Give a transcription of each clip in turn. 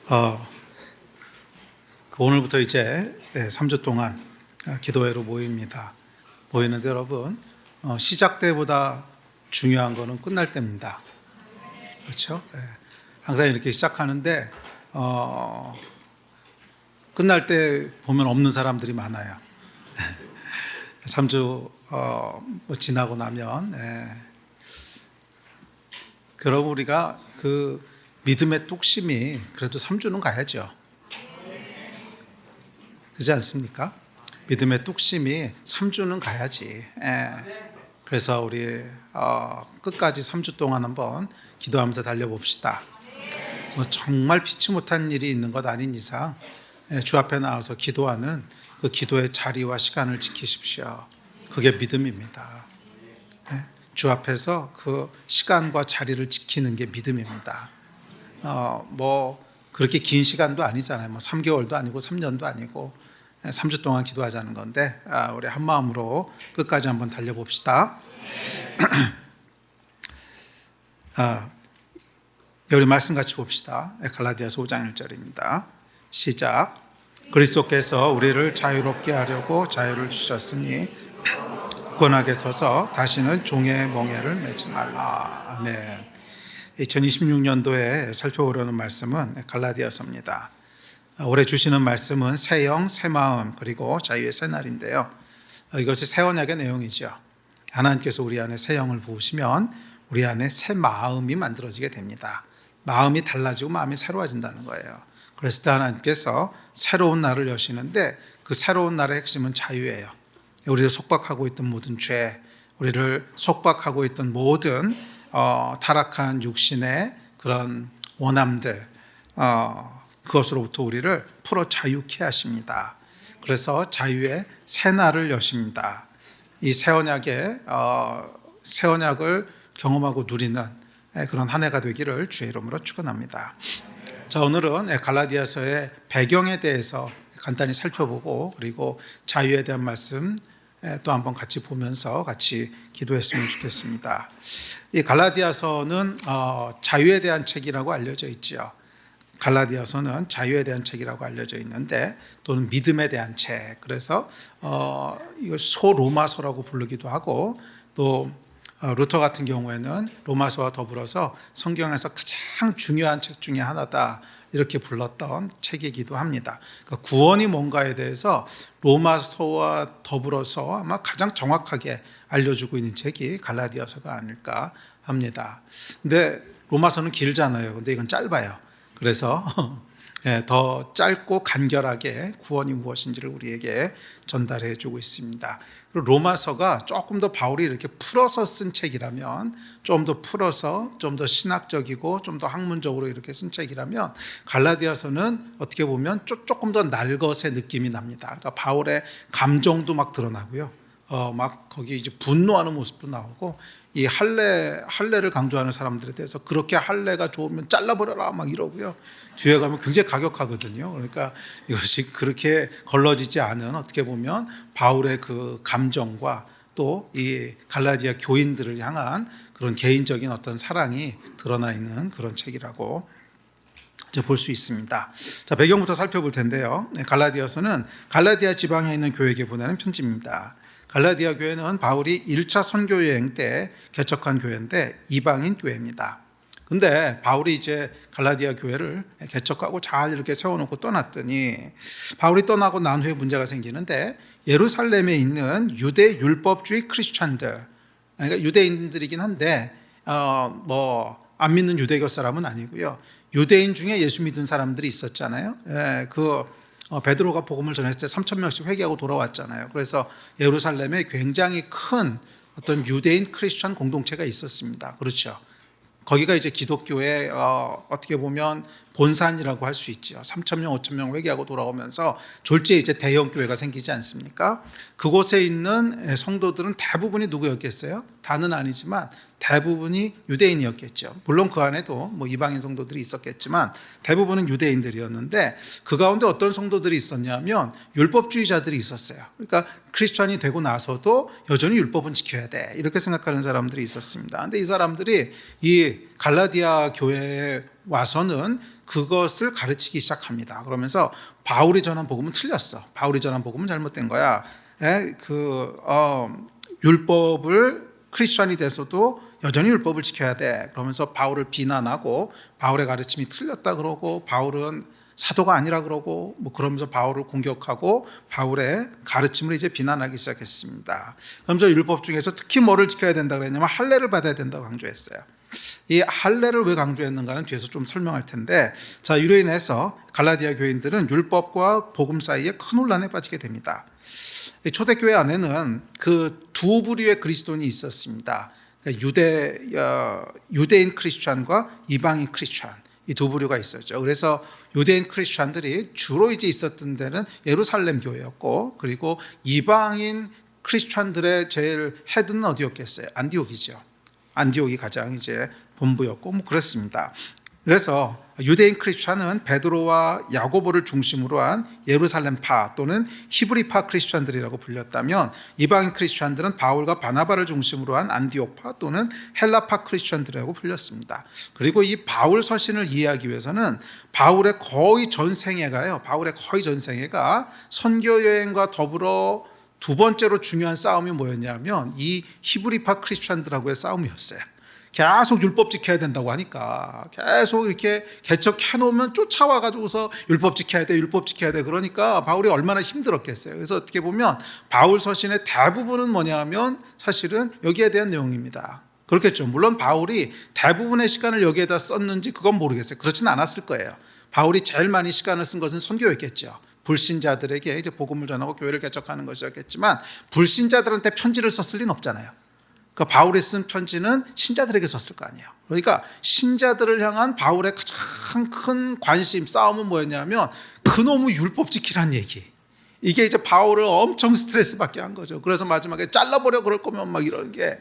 어, 오늘부터 이제 3주 동안 기도회로 모입니다. 모이는데 여러분, 시작 때보다 중요한 거는 끝날 때입니다. 그렇죠? 항상 이렇게 시작하는데 끝날 때 보면 없는 사람들이 많아요. 3주 지나고 나면 그럼 우리가 그 믿음의 뚝심이 그래도 3주는 가야죠. 그렇지 않습니까? 믿음의 뚝심이 3주는 가야지. 그래서 우리 끝까지 3주 동안 한번 기도하면서 달려봅시다. 뭐 정말 피치 못한 일이 있는 것 아닌 이상 주 앞에 나와서 기도하는 그 기도의 자리와 시간을 지키십시오. 그게 믿음입니다. 주 앞에서 그 시간과 자리를 지키는 게 믿음입니다. 뭐 그렇게 긴 시간도 아니잖아요. 뭐 3개월도 아니고 3년도 아니고 3주 동안 기도하자는 건데 우리 한 마음으로 끝까지 한번 달려봅시다. 우리 말씀 같이 봅시다. 갈라디아서 5장 1절입니다. 시작. 그리스도께서 우리를 자유롭게 하려고 자유를 주셨으니 굳건하게 서서 다시는 종의 멍에를 매지 말라. 아멘. 2026년도에 살펴보려는 말씀은 갈라디아서입니다. 올해 주시는 말씀은 새 영, 새 마음, 그리고 자유의 새 날인데요. 이것이 새 언약의 내용이죠. 하나님께서 우리 안에 새 영을 부으시면 우리 안에 새 마음이 만들어지게 됩니다. 마음이 달라지고 마음이 새로워진다는 거예요. 그래서 하나님께서 새로운 날을 여시는데 그 새로운 날의 핵심은 자유예요. 우리를 속박하고 있던 모든 죄, 우리를 속박하고 있던 모든 타락한 육신의 그런 원함들, 그것으로부터 우리를 풀어 자유케 하십니다. 그래서 자유의 새 날을 여십니다. 이 새 언약을 경험하고 누리는 그런 한 해가 되기를 주의 이름으로 축원합니다. 자, 오늘은 갈라디아서의 배경에 대해서 간단히 살펴보고 그리고 자유에 대한 말씀 또 한번 같이 보면서 같이 기도했으면 좋겠습니다. 이 갈라디아서는 자유에 대한 책이라고 알려져 있지요. 갈라디아서는 자유에 대한 책이라고 알려져 있는데 또는 믿음에 대한 책. 그래서 이거 소로마서라고 부르기도 하고 또 루터 같은 경우에는 로마서와 더불어서 성경에서 가장 중요한 책 중에 하나다 이렇게 불렀던 책이기도 합니다. 그러니까 구원이 뭔가에 대해서 로마서와 더불어서 아마 가장 정확하게 알려주고 있는 책이 갈라디아서가 아닐까 합니다. 근데 로마서는 길잖아요. 근데 이건 짧아요. 그래서 더 짧고 간결하게 구원이 무엇인지를 우리에게 전달해 주고 있습니다. 그리고 로마서가 조금 더 바울이 이렇게 풀어서 쓴 책이라면 좀 더 풀어서 좀 더 신학적이고 좀 더 학문적으로 이렇게 쓴 책이라면 갈라디아서는 어떻게 보면 조금 더 날것의 느낌이 납니다. 그러니까 바울의 감정도 막 드러나고요. 막 거기 이제 분노하는 모습도 나오고 이 할례를 강조하는 사람들에 대해서 그렇게 할례가 좋으면 잘라버려라 막 이러고요. 뒤에 가면 굉장히 가격하거든요. 그러니까 이것이 그렇게 걸러지지 않은 어떻게 보면 바울의 그 감정과 또 이 갈라디아 교인들을 향한 그런 개인적인 어떤 사랑이 드러나 있는 그런 책이라고 볼 수 있습니다. 자, 배경부터 살펴볼 텐데요. 갈라디아서는 갈라디아 지방에 있는 교회에게 보내는 편지입니다. 갈라디아 교회는 바울이 1차 선교 여행 때 개척한 교회인데 이방인 교회입니다. 근데 바울이 이제 갈라디아 교회를 개척하고 잘 이렇게 세워놓고 떠났더니 바울이 떠나고 난 후에 문제가 생기는데 예루살렘에 있는 유대 율법주의 크리스찬들, 그러니까 유대인들이긴 한데 안 믿는 유대교 사람은 아니고요. 유대인 중에 예수 믿은 사람들이 있었잖아요. 베드로가 복음을 전했을 때 3,000명씩 회개하고 돌아왔잖아요. 그래서 예루살렘에 굉장히 큰 어떤 유대인 크리스천 공동체가 있었습니다. 그렇죠. 거기가 이제 기독교의 어떻게 보면 본산이라고 할 수 있죠. 3,000명, 5,000명 회개하고 돌아오면서 졸지에 이제 대형 교회가 생기지 않습니까? 그곳에 있는 성도들은 대부분이 누구였겠어요? 다는 아니지만 대부분이 유대인이었겠죠. 물론 그 안에도 뭐 이방인 성도들이 있었겠지만 대부분은 유대인들이었는데 그 가운데 어떤 성도들이 있었냐면 율법주의자들이 있었어요. 그러니까 크리스천이 되고 나서도 여전히 율법은 지켜야 돼 이렇게 생각하는 사람들이 있었습니다. 근데 이 사람들이 이 갈라디아 교회에 와서는 그것을 가르치기 시작합니다. 그러면서 바울이 전한 복음은 틀렸어. 바울이 전한 복음은 잘못된 거야. 율법을 크리스천이 돼서도 여전히 율법을 지켜야 돼. 그러면서 바울을 비난하고 바울의 가르침이 틀렸다 그러고 바울은 사도가 아니라 그러고 그러면서 바울을 공격하고 바울의 가르침을 이제 비난하기 시작했습니다. 그러면서 율법 중에서 특히 뭐를 지켜야 된다 그랬냐면 할례를 받아야 된다고 강조했어요. 이 할례를 왜 강조했는가는 뒤에서 좀 설명할 텐데, 자, 이로 인해서 갈라디아 교인들은 율법과 복음 사이에 큰 혼란에 빠지게 됩니다. 초대교회 안에는 그 두 부류의 그리스도인이 있었습니다. 유대인 크리스찬과 이방인 크리스찬, 이 두 부류가 있었죠. 그래서 유대인 크리스찬들이 주로 이제 있었던 데는 예루살렘 교회였고, 그리고 이방인 크리스찬들의 제일 헤드는 어디였겠어요? 안디옥이죠. 안디옥이 가장 이제 본부였고 그렇습니다. 그래서 유대인 크리스찬은 베드로와 야고보를 중심으로 한 예루살렘파 또는 히브리파 크리스찬들이라고 불렸다면, 이방인 크리스찬들은 바울과 바나바를 중심으로 한 안디옥파 또는 헬라파 크리스찬들이라고 불렸습니다. 그리고 이 바울 서신을 이해하기 위해서는 바울의 거의 전 생애가 선교 여행과 더불어 두 번째로 중요한 싸움이 뭐였냐면 이 히브리파 크리스찬들하고의 싸움이었어요. 계속 율법 지켜야 된다고 하니까 계속 이렇게 개척해놓으면 쫓아와가지고서 율법 지켜야 돼 그러니까 바울이 얼마나 힘들었겠어요. 그래서 어떻게 보면 바울 서신의 대부분은 뭐냐면 사실은 여기에 대한 내용입니다. 그렇겠죠. 물론 바울이 대부분의 시간을 여기에다 썼는지 그건 모르겠어요. 그렇지는 않았을 거예요. 바울이 제일 많이 시간을 쓴 것은 선교였겠죠. 불신자들에게 이제 복음을 전하고 교회를 개척하는 것이었겠지만 불신자들한테 편지를 썼을 리는 없잖아요. 그러니까 바울이 쓴 편지는 신자들에게 썼을 거 아니에요. 그러니까 신자들을 향한 바울의 가장 큰 관심, 싸움은 뭐였냐면 그놈의 율법 지키란 얘기. 이게 이제 바울을 엄청 스트레스 받게 한 거죠. 그래서 마지막에 잘라버려 그럴 거면 막 이런 게,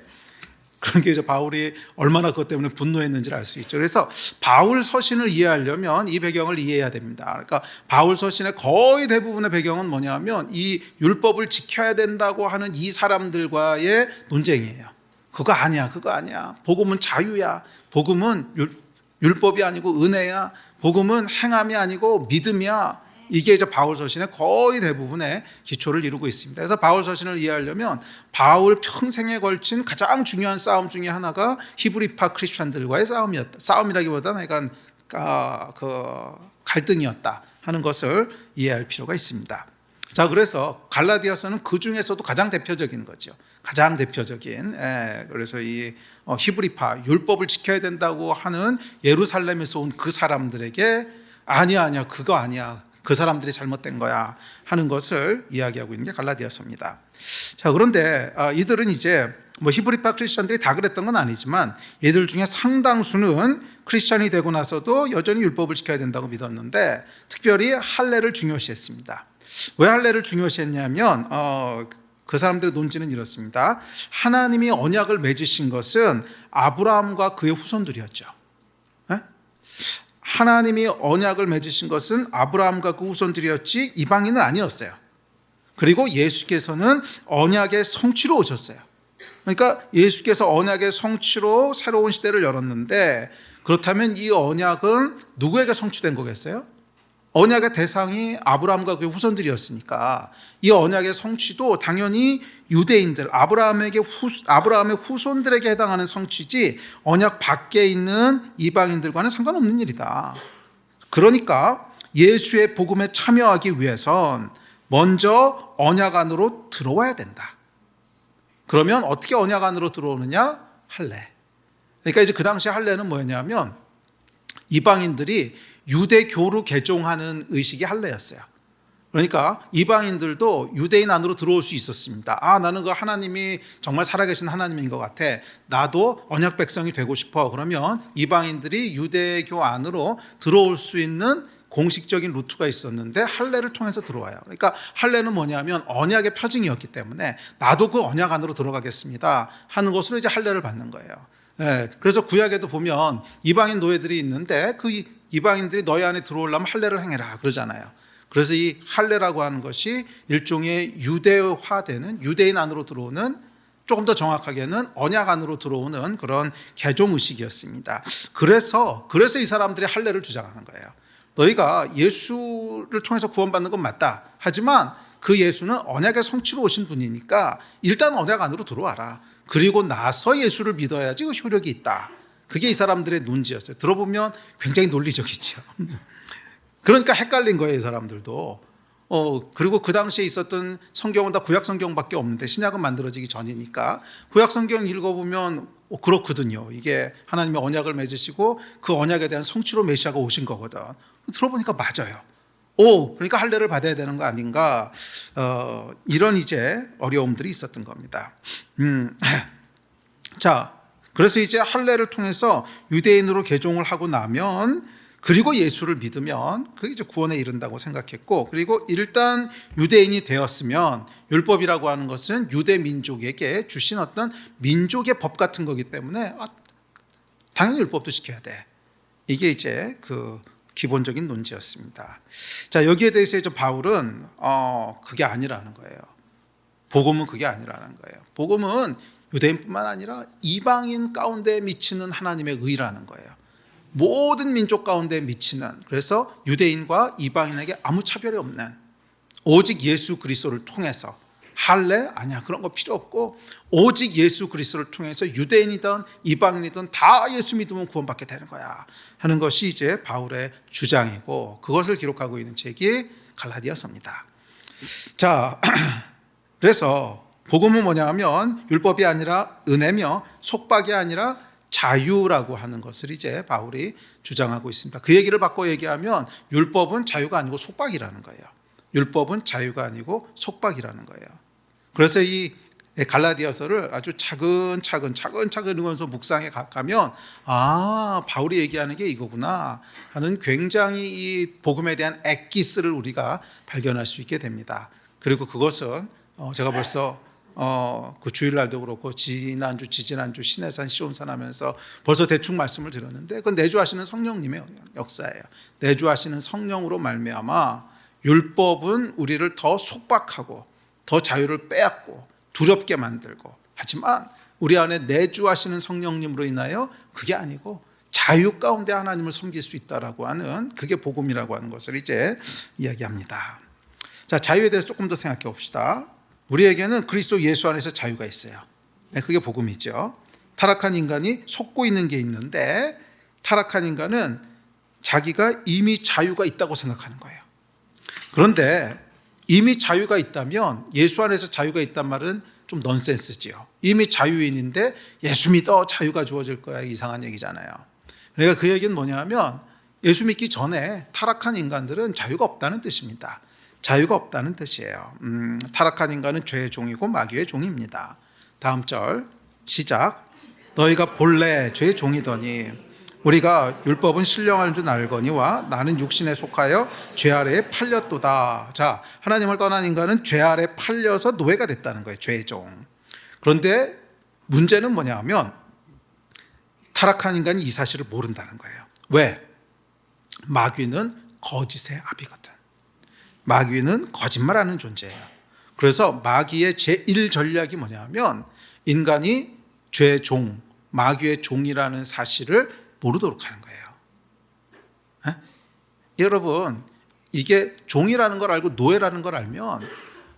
그런 게 이제 바울이 얼마나 그것 때문에 분노했는지를 알 수 있죠. 그래서 바울 서신을 이해하려면 이 배경을 이해해야 됩니다. 그러니까 바울 서신의 거의 대부분의 배경은 뭐냐면 이 율법을 지켜야 된다고 하는 이 사람들과의 논쟁이에요. 그거 아니야. 복음은 자유야. 복음은 율법이 아니고 은혜야. 복음은 행함이 아니고 믿음이야. 이게 이제 바울 서신의 거의 대부분의 기초를 이루고 있습니다. 그래서 바울 서신을 이해하려면 바울 평생에 걸친 가장 중요한 싸움 중에 하나가 히브리파 크리스찬들과의 싸움이라기보다는 약간 갈등이었다 하는 것을 이해할 필요가 있습니다. 자, 그래서 갈라디아서는 그 중에서도 가장 대표적인 거죠. 가장 대표적인, 그래서 이 히브리파 율법을 지켜야 된다고 하는 예루살렘에서 온 그 사람들에게 아니야 그거 아니야, 그 사람들이 잘못된 거야 하는 것을 이야기하고 있는 게 갈라디아서입니다. 자, 그런데 이들은 이제 히브리파 크리스천들이 다 그랬던 건 아니지만 이들 중에 상당수는 크리스천이 되고 나서도 여전히 율법을 지켜야 된다고 믿었는데 특별히 할례를 중요시했습니다. 왜 할례를 중요시했냐면 그 사람들의 논지는 이렇습니다. 하나님이 언약을 맺으신 것은 아브라함과 그의 후손들이었죠. 하나님이 언약을 맺으신 것은 아브라함과 그 후손들이었지 이방인은 아니었어요. 그리고 예수께서는 언약의 성취로 오셨어요. 그러니까 예수께서 언약의 성취로 새로운 시대를 열었는데, 그렇다면 이 언약은 누구에게 성취된 거겠어요? 언약의 대상이 아브라함과 그의 후손들이었으니까 이 언약의 성취도 당연히 유대인들, 아브라함의 후손들에게 해당하는 성취지 언약 밖에 있는 이방인들과는 상관없는 일이다. 그러니까 예수의 복음에 참여하기 위해선 먼저 언약 안으로 들어와야 된다. 그러면 어떻게 언약 안으로 들어오느냐? 할례. 그러니까 이제 그 당시 할례는 뭐였냐면 이방인들이 유대교로 개종하는 의식이 할례였어요. 그러니까 이방인들도 유대인 안으로 들어올 수 있었습니다. 나는 그 하나님이 정말 살아계신 하나님인 것 같아. 나도 언약 백성이 되고 싶어. 그러면 이방인들이 유대교 안으로 들어올 수 있는 공식적인 루트가 있었는데 할례를 통해서 들어와요. 그러니까 할례는 뭐냐면 언약의 표징이었기 때문에 나도 그 언약 안으로 들어가겠습니다 하는 것으로 이제 할례를 받는 거예요. 그래서 구약에도 보면 이방인 노예들이 있는데 그 이방인들이 너희 안에 들어오려면 할례를 행해라 그러잖아요. 그래서 이 할례라고 하는 것이 일종의 유대화되는, 유대인 안으로 들어오는 조금 더 정확하게는 언약 안으로 들어오는 그런 개종 의식이었습니다. 그래서 이 사람들이 할례를 주장하는 거예요. 너희가 예수를 통해서 구원받는 건 맞다. 하지만 그 예수는 언약의 성취로 오신 분이니까 일단 언약 안으로 들어와라. 그리고 나서 예수를 믿어야지 그 효력이 있다. 그게 이 사람들의 논지였어요. 들어보면 굉장히 논리적이죠. 그러니까 헷갈린 거예요, 이 사람들도. 그리고 그 당시에 있었던 성경은 다 구약 성경밖에 없는데 신약은 만들어지기 전이니까 구약 성경 읽어보면 그렇거든요. 이게 하나님의 언약을 맺으시고 그 언약에 대한 성취로 메시아가 오신 거거든. 들어보니까 맞아요. 그러니까 할례를 받아야 되는 거 아닌가? 이런 이제 어려움들이 있었던 겁니다. 자, 그래서 이제 할례를 통해서 유대인으로 개종을 하고 나면 그리고 예수를 믿으면 그게 이제 구원에 이른다고 생각했고, 그리고 일단 유대인이 되었으면 율법이라고 하는 것은 유대 민족에게 주신 어떤 민족의 법 같은 거기 때문에 당연히 율법도 지켜야 돼. 이게 이제 그 기본적인 논지였습니다. 자, 여기에 대해서 이제 바울은 그게 아니라는 거예요. 복음은 그게 아니라는 거예요. 복음은 유대인뿐만 아니라 이방인 가운데 미치는 하나님의 의라는 거예요. 모든 민족 가운데 미치는, 그래서 유대인과 이방인에게 아무 차별이 없는, 오직 예수 그리스도를 통해서, 할례 아니야, 그런 거 필요 없고 오직 예수 그리스도를 통해서 유대인이든 이방인이든 다 예수 믿으면 구원받게 되는 거야 하는 것이 이제 바울의 주장이고, 그것을 기록하고 있는 책이 갈라디아서입니다. 자, 그래서 복음은 뭐냐 하면 율법이 아니라 은혜며 속박이 아니라 자유라고 하는 것을 이제 바울이 주장하고 있습니다. 그 얘기를 바꿔 얘기하면 율법은 자유가 아니고 속박이라는 거예요. 율법은 자유가 아니고 속박이라는 거예요. 그래서 이 갈라디아서를 아주 차근차근 읽으면서 묵상해 가면 바울이 얘기하는 게 이거구나 하는 굉장히 이 복음에 대한 엑기스를 우리가 발견할 수 있게 됩니다. 그리고 그것은 제가 벌써 그 주일날도 그렇고 지난주 신해산 시온산 하면서 벌써 대충 말씀을 드렸는데, 그건 내주하시는 성령님의 역사예요. 내주하시는 성령으로 말미암아 율법은 우리를 더 속박하고 더 자유를 빼앗고 두렵게 만들고, 하지만 우리 안에 내주하시는 성령님으로 인하여 그게 아니고 자유 가운데 하나님을 섬길 수 있다라고 하는, 그게 복음이라고 하는 것을 이제 이야기합니다. 자, 자유에 대해서 조금 더 생각해 봅시다. 우리에게는 그리스도 예수 안에서 자유가 있어요. 그게 복음이죠. 타락한 인간이 속고 있는 게 있는데, 타락한 인간은 자기가 이미 자유가 있다고 생각하는 거예요. 그런데 이미 자유가 있다면 예수 안에서 자유가 있단 말은 좀 넌센스지요. 이미 자유인인데 예수 믿어 자유가 주어질 거야, 이상한 얘기잖아요. 그러니까 그 얘기는 뭐냐 하면 예수 믿기 전에 타락한 인간들은 자유가 없다는 뜻입니다. 자유가 없다는 뜻이에요. 타락한 인간은 죄의 종이고 마귀의 종입니다. 다음 절 시작. 너희가 본래 죄의 종이더니 우리가 율법은 신령한 줄 알거니와 나는 육신에 속하여 죄 아래에 팔렸도다. 자, 하나님을 떠난 인간은 죄 아래 팔려서 노예가 됐다는 거예요. 죄의 종. 그런데 문제는 뭐냐 하면 타락한 인간이 이 사실을 모른다는 거예요. 왜? 마귀는 거짓의 아비거든. 마귀는 거짓말하는 존재예요. 그래서 마귀의 제1전략이 뭐냐면 인간이 죄의 종, 마귀의 종이라는 사실을 모르도록 하는 거예요. 여러분, 이게 종이라는 걸 알고 노예라는 걸 알면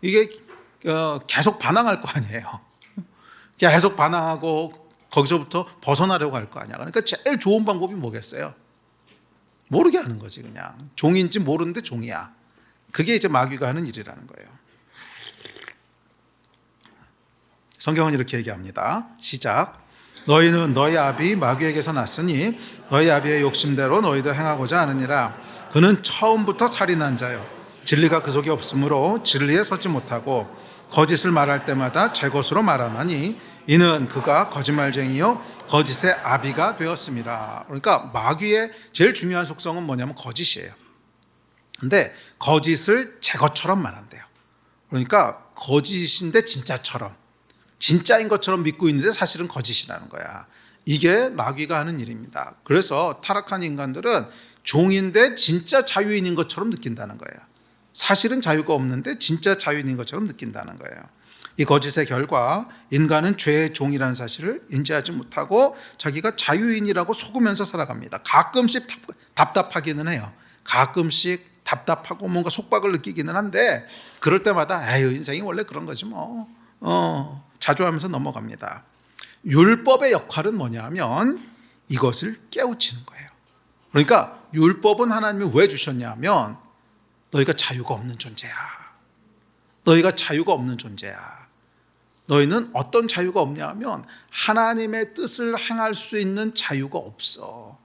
이게 계속 반항할 거 아니에요. 계속 반항하고 거기서부터 벗어나려고 할 거 아니야. 그러니까 제일 좋은 방법이 뭐겠어요? 모르게 하는 거지. 그냥 종인지 모르는데 종이야. 그게 이제 마귀가 하는 일이라는 거예요. 성경은 이렇게 얘기합니다. 시작. 너희는 너희 아비 마귀에게서 났으니 너희 아비의 욕심대로 너희도 행하고자 하느니라. 그는 처음부터 살인한 자요, 진리가 그 속에 없으므로 진리에 서지 못하고 거짓을 말할 때마다 제 것으로 말하나니 이는 그가 거짓말쟁이요 거짓의 아비가 되었음이라. 그러니까 마귀의 제일 중요한 속성은 뭐냐면 거짓이에요. 근데 거짓을 제 것처럼 말한대요. 그러니까 거짓인데 진짜처럼, 진짜인 것처럼 믿고 있는데 사실은 거짓이라는 거야. 이게 마귀가 하는 일입니다. 그래서 타락한 인간들은 종인데 진짜 자유인인 것처럼 느낀다는 거예요. 사실은 자유가 없는데 진짜 자유인인 것처럼 느낀다는 거예요. 이 거짓의 결과 인간은 죄의 종이라는 사실을 인지하지 못하고 자기가 자유인이라고 속으면서 살아갑니다. 가끔씩 답답하기는 해요. 가끔씩 답답하고 뭔가 속박을 느끼기는 한데 그럴 때마다 에휴 인생이 원래 그런 거지 뭐 자주 하면서 넘어갑니다. 율법의 역할은 뭐냐면 이것을 깨우치는 거예요. 그러니까 율법은 하나님이 왜 주셨냐면 너희가 자유가 없는 존재야. 너희가 자유가 없는 존재야. 너희는 어떤 자유가 없냐 하면 하나님의 뜻을 행할 수 있는 자유가 없어.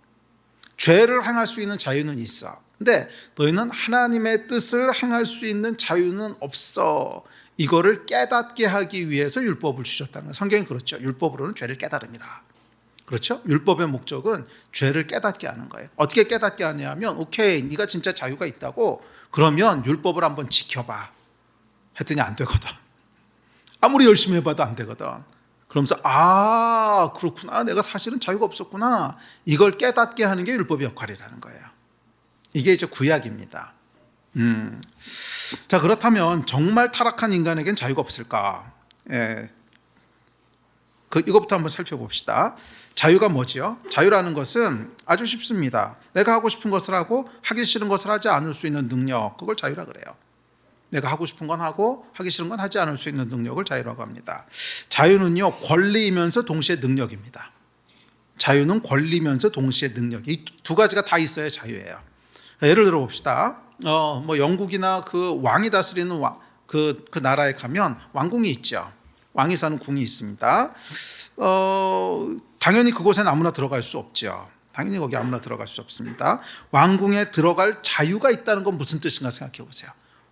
죄를 행할 수 있는 자유는 있어. 근데 너희는 하나님의 뜻을 행할 수 있는 자유는 없어. 이거를 깨닫게 하기 위해서 율법을 주셨다는 거예요. 성경이 그렇죠. 율법으로는 죄를 깨달음이라. 그렇죠? 율법의 목적은 죄를 깨닫게 하는 거예요. 어떻게 깨닫게 하냐면 오케이, 네가 진짜 자유가 있다고 그러면 율법을 한번 지켜봐. 했더니 안 되거든. 아무리 열심히 해봐도 안 되거든. 그러면서 그렇구나. 내가 사실은 자유가 없었구나. 이걸 깨닫게 하는 게 율법의 역할이라는 거예요. 이게 이제 구약입니다. 자, 그렇다면 정말 타락한 인간에겐 자유가 없을까? 이것부터 한번 살펴봅시다. 자유가 뭐지요? 자유라는 것은 아주 쉽습니다. 내가 하고 싶은 것을 하고 하기 싫은 것을 하지 않을 수 있는 능력, 그걸 자유라 그래요. 내가 하고 싶은 건 하고 하기 싫은 건 하지 않을 수 있는 능력을 자유라고 합니다. 자유는요, 권리이면서 동시에 능력입니다. 자유는 권리면서 동시에 능력. 이 두 가지가 다 있어야 자유예요. 예를 들어 봅시다. 영국이나 그 왕이 다스리는 그 나라에 가면 왕궁이 있죠. 왕이 사는 궁이 있습니다. 당연히 그곳에는 아무나 들어갈 수 없죠. 당연히 거기 아무나 들어갈 수 없습니다. 왕궁에 들어갈 자유가 있다는 건 무슨 뜻인가 생각해 보세요.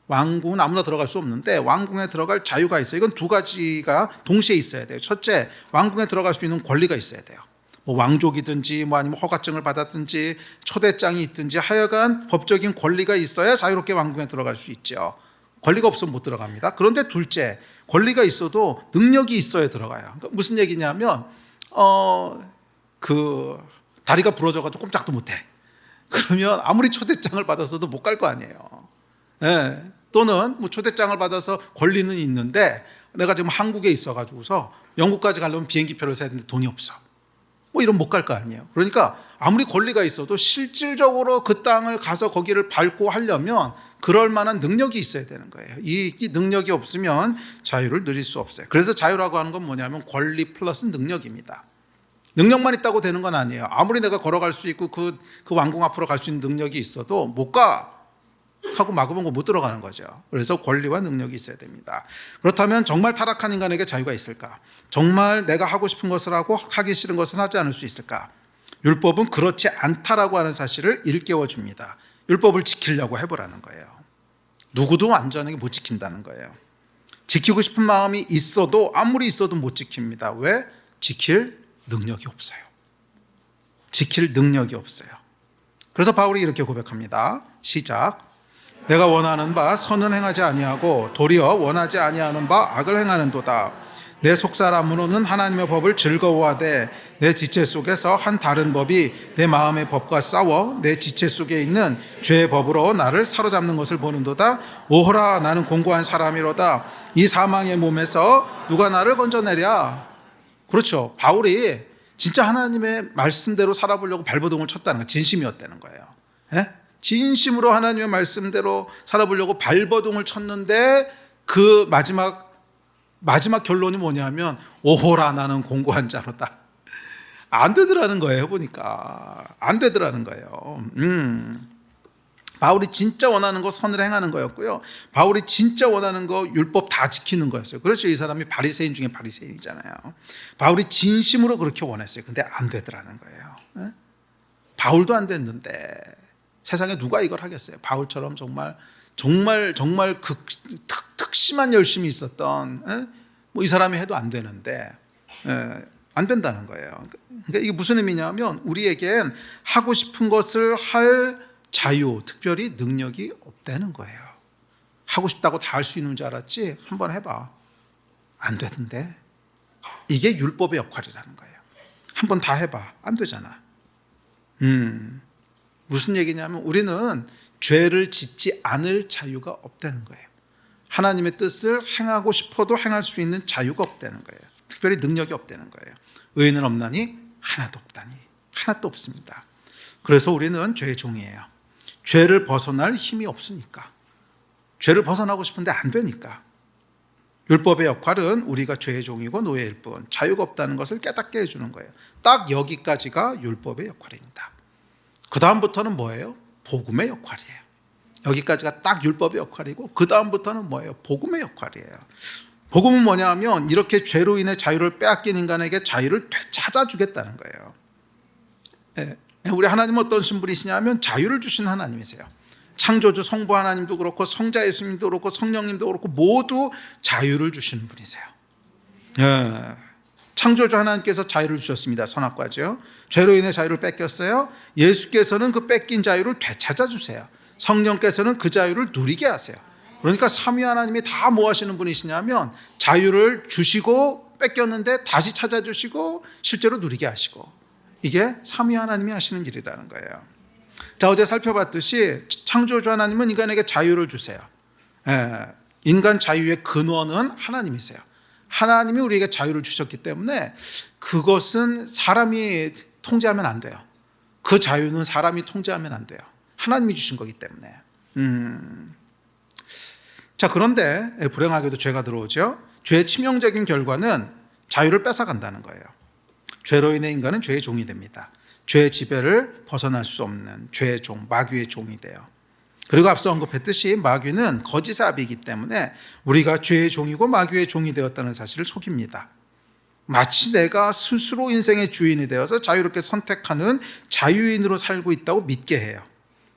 왕궁은 아무나 들어갈 수 없는데 왕궁에 들어갈 자유가 있어요. 이건 두 가지가 동시에 있어야 돼요. 첫째, 왕궁에 들어갈 수 있는 권리가 있어야 돼요. 왕족이든지 아니면 허가증을 받았든지 초대장이 있든지 하여간 법적인 권리가 있어야 자유롭게 왕궁에 들어갈 수 있죠. 권리가 없으면 못 들어갑니다. 그런데 둘째, 권리가 있어도 능력이 있어야 들어가요. 그러니까 무슨 얘기냐면 다리가 부러져가지고 꼼짝도 못해. 그러면 아무리 초대장을 받았어도 못 갈 거 아니에요. 또는 초대장을 받아서 권리는 있는데 내가 지금 한국에 있어가지고서 영국까지 가려면 비행기표를 사야 되는데 돈이 없어. 이러면 못 갈 거 아니에요. 그러니까 아무리 권리가 있어도 실질적으로 그 땅을 가서 거기를 밟고 하려면 그럴 만한 능력이 있어야 되는 거예요. 이 능력이 없으면 자유를 누릴 수 없어요. 그래서 자유라고 하는 건 뭐냐면 권리 플러스 능력입니다. 능력만 있다고 되는 건 아니에요. 아무리 내가 걸어갈 수 있고 그 왕궁 앞으로 갈 수 있는 능력이 있어도 못 가 하고 막으면 못 들어가는 거죠. 그래서 권리와 능력이 있어야 됩니다. 그렇다면 정말 타락한 인간에게 자유가 있을까? 정말 내가 하고 싶은 것을 하고 하기 싫은 것을 하지 않을 수 있을까? 율법은 그렇지 않다라고 하는 사실을 일깨워 줍니다. 율법을 지키려고 해보라는 거예요. 누구도 완전하게 못 지킨다는 거예요. 지키고 싶은 마음이 있어도 아무리 있어도 못 지킵니다. 왜? 지킬 능력이 없어요. 지킬 능력이 없어요. 그래서 바울이 이렇게 고백합니다. 시작. 내가 원하는 바 선은 행하지 아니하고 도리어 원하지 아니하는 바 악을 행하는도다. 내 속사람으로는 하나님의 법을 즐거워하되 내 지체 속에서 한 다른 법이 내 마음의 법과 싸워 내 지체 속에 있는 죄의 법으로 나를 사로잡는 것을 보는도다. 오호라, 나는 공고한 사람이로다. 이 사망의 몸에서 누가 나를 건져내랴. 그렇죠. 바울이 진짜 하나님의 말씀대로 살아보려고 발버둥을 쳤다는 거, 진심이었다는 거예요. 진심으로 하나님의 말씀대로 살아보려고 발버둥을 쳤는데 그 마지막 결론이 뭐냐면 오호라, 나는 공고한 자로다. 안 되더라는 거예요. 보니까 안 되더라는 거예요. 바울이 진짜 원하는 거 선을 행하는 거였고요. 바울이 진짜 원하는 거 율법 다 지키는 거였어요. 그렇죠. 이 사람이 바리새인 중에 바리새인이잖아요. 바울이 진심으로 그렇게 원했어요. 근데 안 되더라는 거예요. 바울도 안 됐는데 세상에 누가 이걸 하겠어요? 바울처럼 정말 특심한 열심이 있었던 이 사람이 해도 안 되는데 안 된다는 거예요. 그러니까 이게 무슨 의미냐면 우리에겐 하고 싶은 것을 할 자유, 특별히 능력이 없다는 거예요. 하고 싶다고 다 할 수 있는 줄 알았지? 한번 해봐. 안 되던데. 이게 율법의 역할이라는 거예요. 한번 다 해봐. 안 되잖아. 무슨 얘기냐면 우리는 죄를 짓지 않을 자유가 없다는 거예요. 하나님의 뜻을 행하고 싶어도 행할 수 있는 자유가 없다는 거예요. 특별히 능력이 없다는 거예요. 의인은 없나니 하나도 없다니. 하나도 없습니다. 그래서 우리는 죄의 종이에요. 죄를 벗어날 힘이 없으니까. 죄를 벗어나고 싶은데 안 되니까. 율법의 역할은 우리가 죄의 종이고 노예일 뿐, 자유가 없다는 것을 깨닫게 해주는 거예요. 딱 여기까지가 율법의 역할입니다. 그 다음부터는 뭐예요? 복음의 역할이에요. 여기까지가 딱 율법의 역할이고 그 다음부터는 뭐예요? 복음의 역할이에요. 복음은 뭐냐 하면 이렇게 죄로 인해 자유를 빼앗긴 인간에게 자유를 되찾아주겠다는 거예요. 우리 하나님은 어떤 분이시냐면 자유를 주신 하나님이세요. 창조주 성부 하나님도 그렇고 성자 예수님도 그렇고 성령님도 그렇고 모두 자유를 주시는 분이세요. 창조주 하나님께서 자유를 주셨습니다. 선악과죠. 죄로 인해 자유를 뺏겼어요. 예수께서는 그 뺏긴 자유를 되찾아 주세요. 성령께서는 그 자유를 누리게 하세요. 그러니까 삼위 하나님이 다 뭐 하시는 분이시냐면 자유를 주시고 뺏겼는데 다시 찾아주시고 실제로 누리게 하시고, 이게 삼위 하나님이 하시는 일이라는 거예요. 자, 어제 살펴봤듯이 창조주 하나님은 인간에게 자유를 주세요. 인간 자유의 근원은 하나님이세요. 하나님이 우리에게 자유를 주셨기 때문에 그것은 사람이 통제하면 안 돼요. 그 자유는 사람이 통제하면 안 돼요. 하나님이 주신 거기 때문에. 자, 그런데 불행하게도 죄가 들어오죠. 죄의 치명적인 결과는 자유를 뺏어간다는 거예요. 죄로 인해 인간은 죄의 종이 됩니다. 죄의 지배를 벗어날 수 없는 죄의 종, 마귀의 종이 돼요. 그리고 앞서 언급했듯이 마귀는 거짓의 아비이기 때문에 우리가 죄의 종이고 마귀의 종이 되었다는 사실을 속입니다. 마치 내가 스스로 인생의 주인이 되어서 자유롭게 선택하는 자유인으로 살고 있다고 믿게 해요.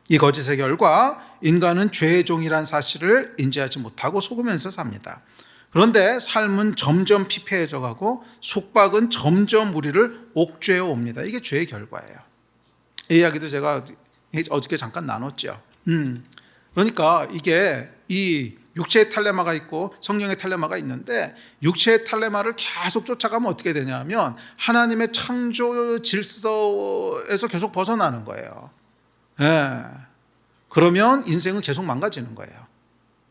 이 거짓의 결과 인간은 죄의 종이란 사실을 인지하지 못하고 속으면서 삽니다. 그런데 삶은 점점 피폐해져 가고 속박은 점점 우리를 옥죄어 옵니다. 이게 죄의 결과예요. 이 이야기도 제가 어저께 잠깐 나눴죠. 그러니까 이게 이 육체의 텔레마가 있고 성령의 텔레마가 있는데, 육체의 텔레마를 계속 쫓아가면 어떻게 되냐면 하나님의 창조 질서에서 계속 벗어나는 거예요. 그러면 인생은 계속 망가지는 거예요.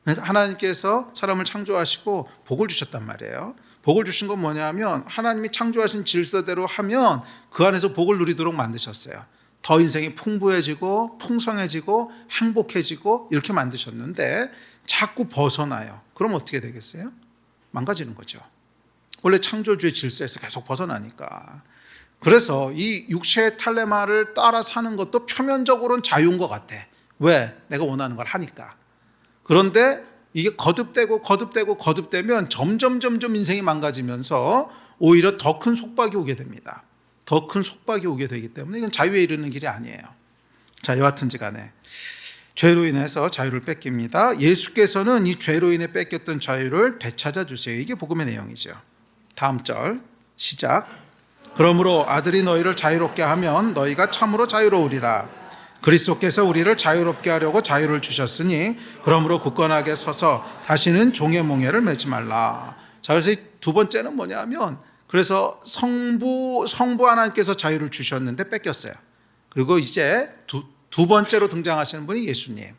하나님께서 사람을 창조하시고 복을 주셨단 말이에요. 복을 주신 건 뭐냐면 하나님이 창조하신 질서대로 하면 그 안에서 복을 누리도록 만드셨어요. 더 인생이 풍부해지고 풍성해지고 행복해지고 이렇게 만드셨는데 자꾸 벗어나요. 그럼 어떻게 되겠어요? 망가지는 거죠. 원래 창조주의 질서에서 계속 벗어나니까. 그래서 이 육체의 텔레마를 따라 사는 것도 표면적으로는 자유인 것 같아. 왜? 내가 원하는 걸 하니까. 그런데 이게 거듭되면 점점 인생이 망가지면서 오히려 더 큰 속박이 오게 됩니다. 더 큰 속박이 오게 되기 때문에 이건 자유에 이르는 길이 아니에요. 자, 여하튼지 간에 죄로 인해서 자유를 뺏깁니다. 예수께서는 이 죄로 인해 뺏겼던 자유를 되찾아 주세요. 이게 복음의 내용이죠. 다음 절 시작. 그러므로 아들이 너희를 자유롭게 하면 너희가 참으로 자유로우리라. 그리스도께서 우리를 자유롭게 하려고 자유를 주셨으니 그러므로 굳건하게 서서 다시는 종의 몽해를 매지 말라. 자, 그래서 두 번째는 뭐냐면, 그래서 성부 하나님께서 자유를 주셨는데 뺏겼어요. 그리고 이제 두 번째로 등장하시는 분이 예수님,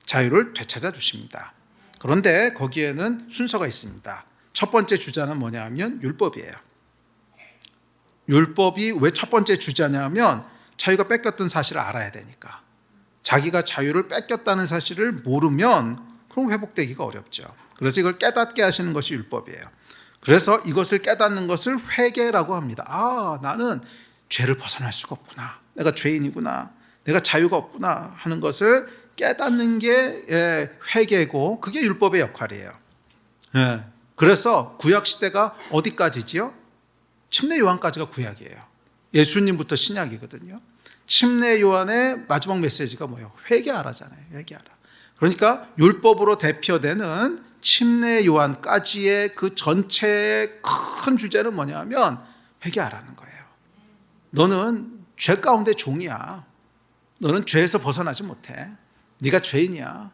자유를 되찾아 주십니다. 그런데 거기에는 순서가 있습니다. 첫 번째 주자는 뭐냐면 율법이에요. 율법이 왜 첫 번째 주자냐면 자유가 뺏겼던 사실을 알아야 되니까. 자기가 자유를 뺏겼다는 사실을 모르면 그럼 회복되기가 어렵죠. 그래서 이걸 깨닫게 하시는 것이 율법이에요. 그래서 이것을 깨닫는 것을 회개라고 합니다. 아, 나는 죄를 벗어날 수가 없구나. 내가 죄인이구나. 내가 자유가 없구나 하는 것을 깨닫는 게 회개고, 그게 율법의 역할이에요. 그래서 구약 시대가 어디까지지요? 침례 요한까지가 구약이에요. 예수님부터 신약이거든요. 침례 요한의 마지막 메시지가 뭐예요? 회개하라잖아요. 회개하라. 그러니까 율법으로 대표되는 침례 요한까지의 그 전체의 큰 주제는 뭐냐면 회개하라는 거예요. 너는 죄 가운데 종이야. 너는 죄에서 벗어나지 못해. 네가 죄인이야.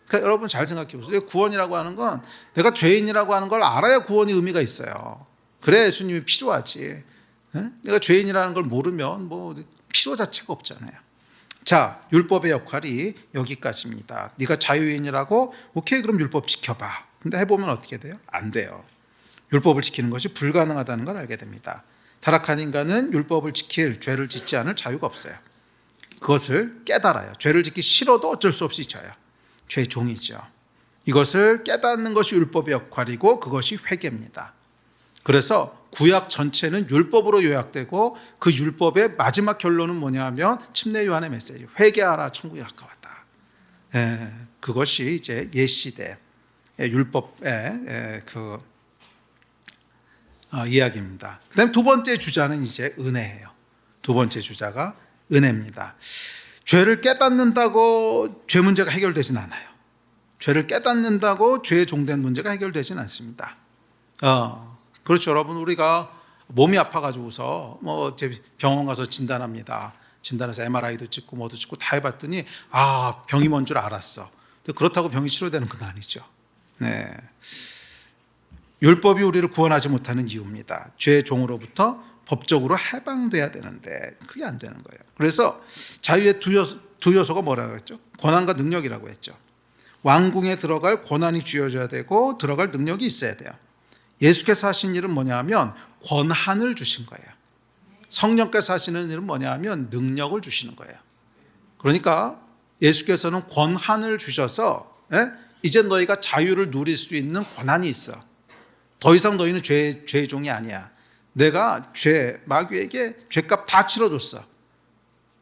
그러니까 여러분 잘 생각해 보세요. 구원이라고 하는 건 내가 죄인이라고 하는 걸 알아야 구원이 의미가 있어요. 그래야 예수님이 필요하지. 내가 죄인이라는 걸 모르면 뭐 필요 자체가 없잖아요. 자, 율법의 역할이 여기까지입니다. 네가 자유인이라고 오케이 그럼 율법 지켜봐. 근데 해보면 어떻게 돼요? 안 돼요. 율법을 지키는 것이 불가능하다는 걸 알게 됩니다. 타락한 인간은 율법을 지킬, 죄를 짓지 않을 자유가 없어요. 그것을 깨달아요. 죄를 짓기 싫어도 어쩔 수 없이 져요. 죄의 종이죠. 이것을 깨닫는 것이 율법의 역할이고 그것이 회개입니다. 그래서 구약 전체는 율법으로 요약되고 그 율법의 마지막 결론은 뭐냐 하면 침례 요한의 메시지, 회개하라 천국이 가까웠다. 그것이 이제 옛시대 율법의 그 이야기입니다. 그 다음에 두 번째 주자는 이제 은혜예요. 두 번째 주자가 은혜입니다. 죄를 깨닫는다고 죄 문제가 해결되진 않아요. 죄를 깨닫는다고 죄의 종된 문제가 해결되진 않습니다. 그렇죠. 여러분, 우리가 몸이 아파가지고서 병원 가서 진단합니다. 진단해서 MRI도 찍고 뭐도 찍고 다 해봤더니 병이 뭔 줄 알았어. 그렇다고 병이 치료되는 건 아니죠. 네. 율법이 우리를 구원하지 못하는 이유입니다. 죄의 종으로부터 법적으로 해방돼야 되는데 그게 안 되는 거예요. 그래서 자유의 두 요소가 뭐라고 했죠? 권한과 능력이라고 했죠. 왕궁에 들어갈 권한이 주어져야 되고 들어갈 능력이 있어야 돼요. 예수께서 하신 일은 뭐냐 하면 권한을 주신 거예요. 성령께서 하시는 일은 뭐냐 하면 능력을 주시는 거예요. 그러니까 예수께서는 권한을 주셔서 이제 너희가 자유를 누릴 수 있는 권한이 있어. 더 이상 너희는 죄의 종이 아니야. 내가 마귀에게 죄값 다 치러줬어.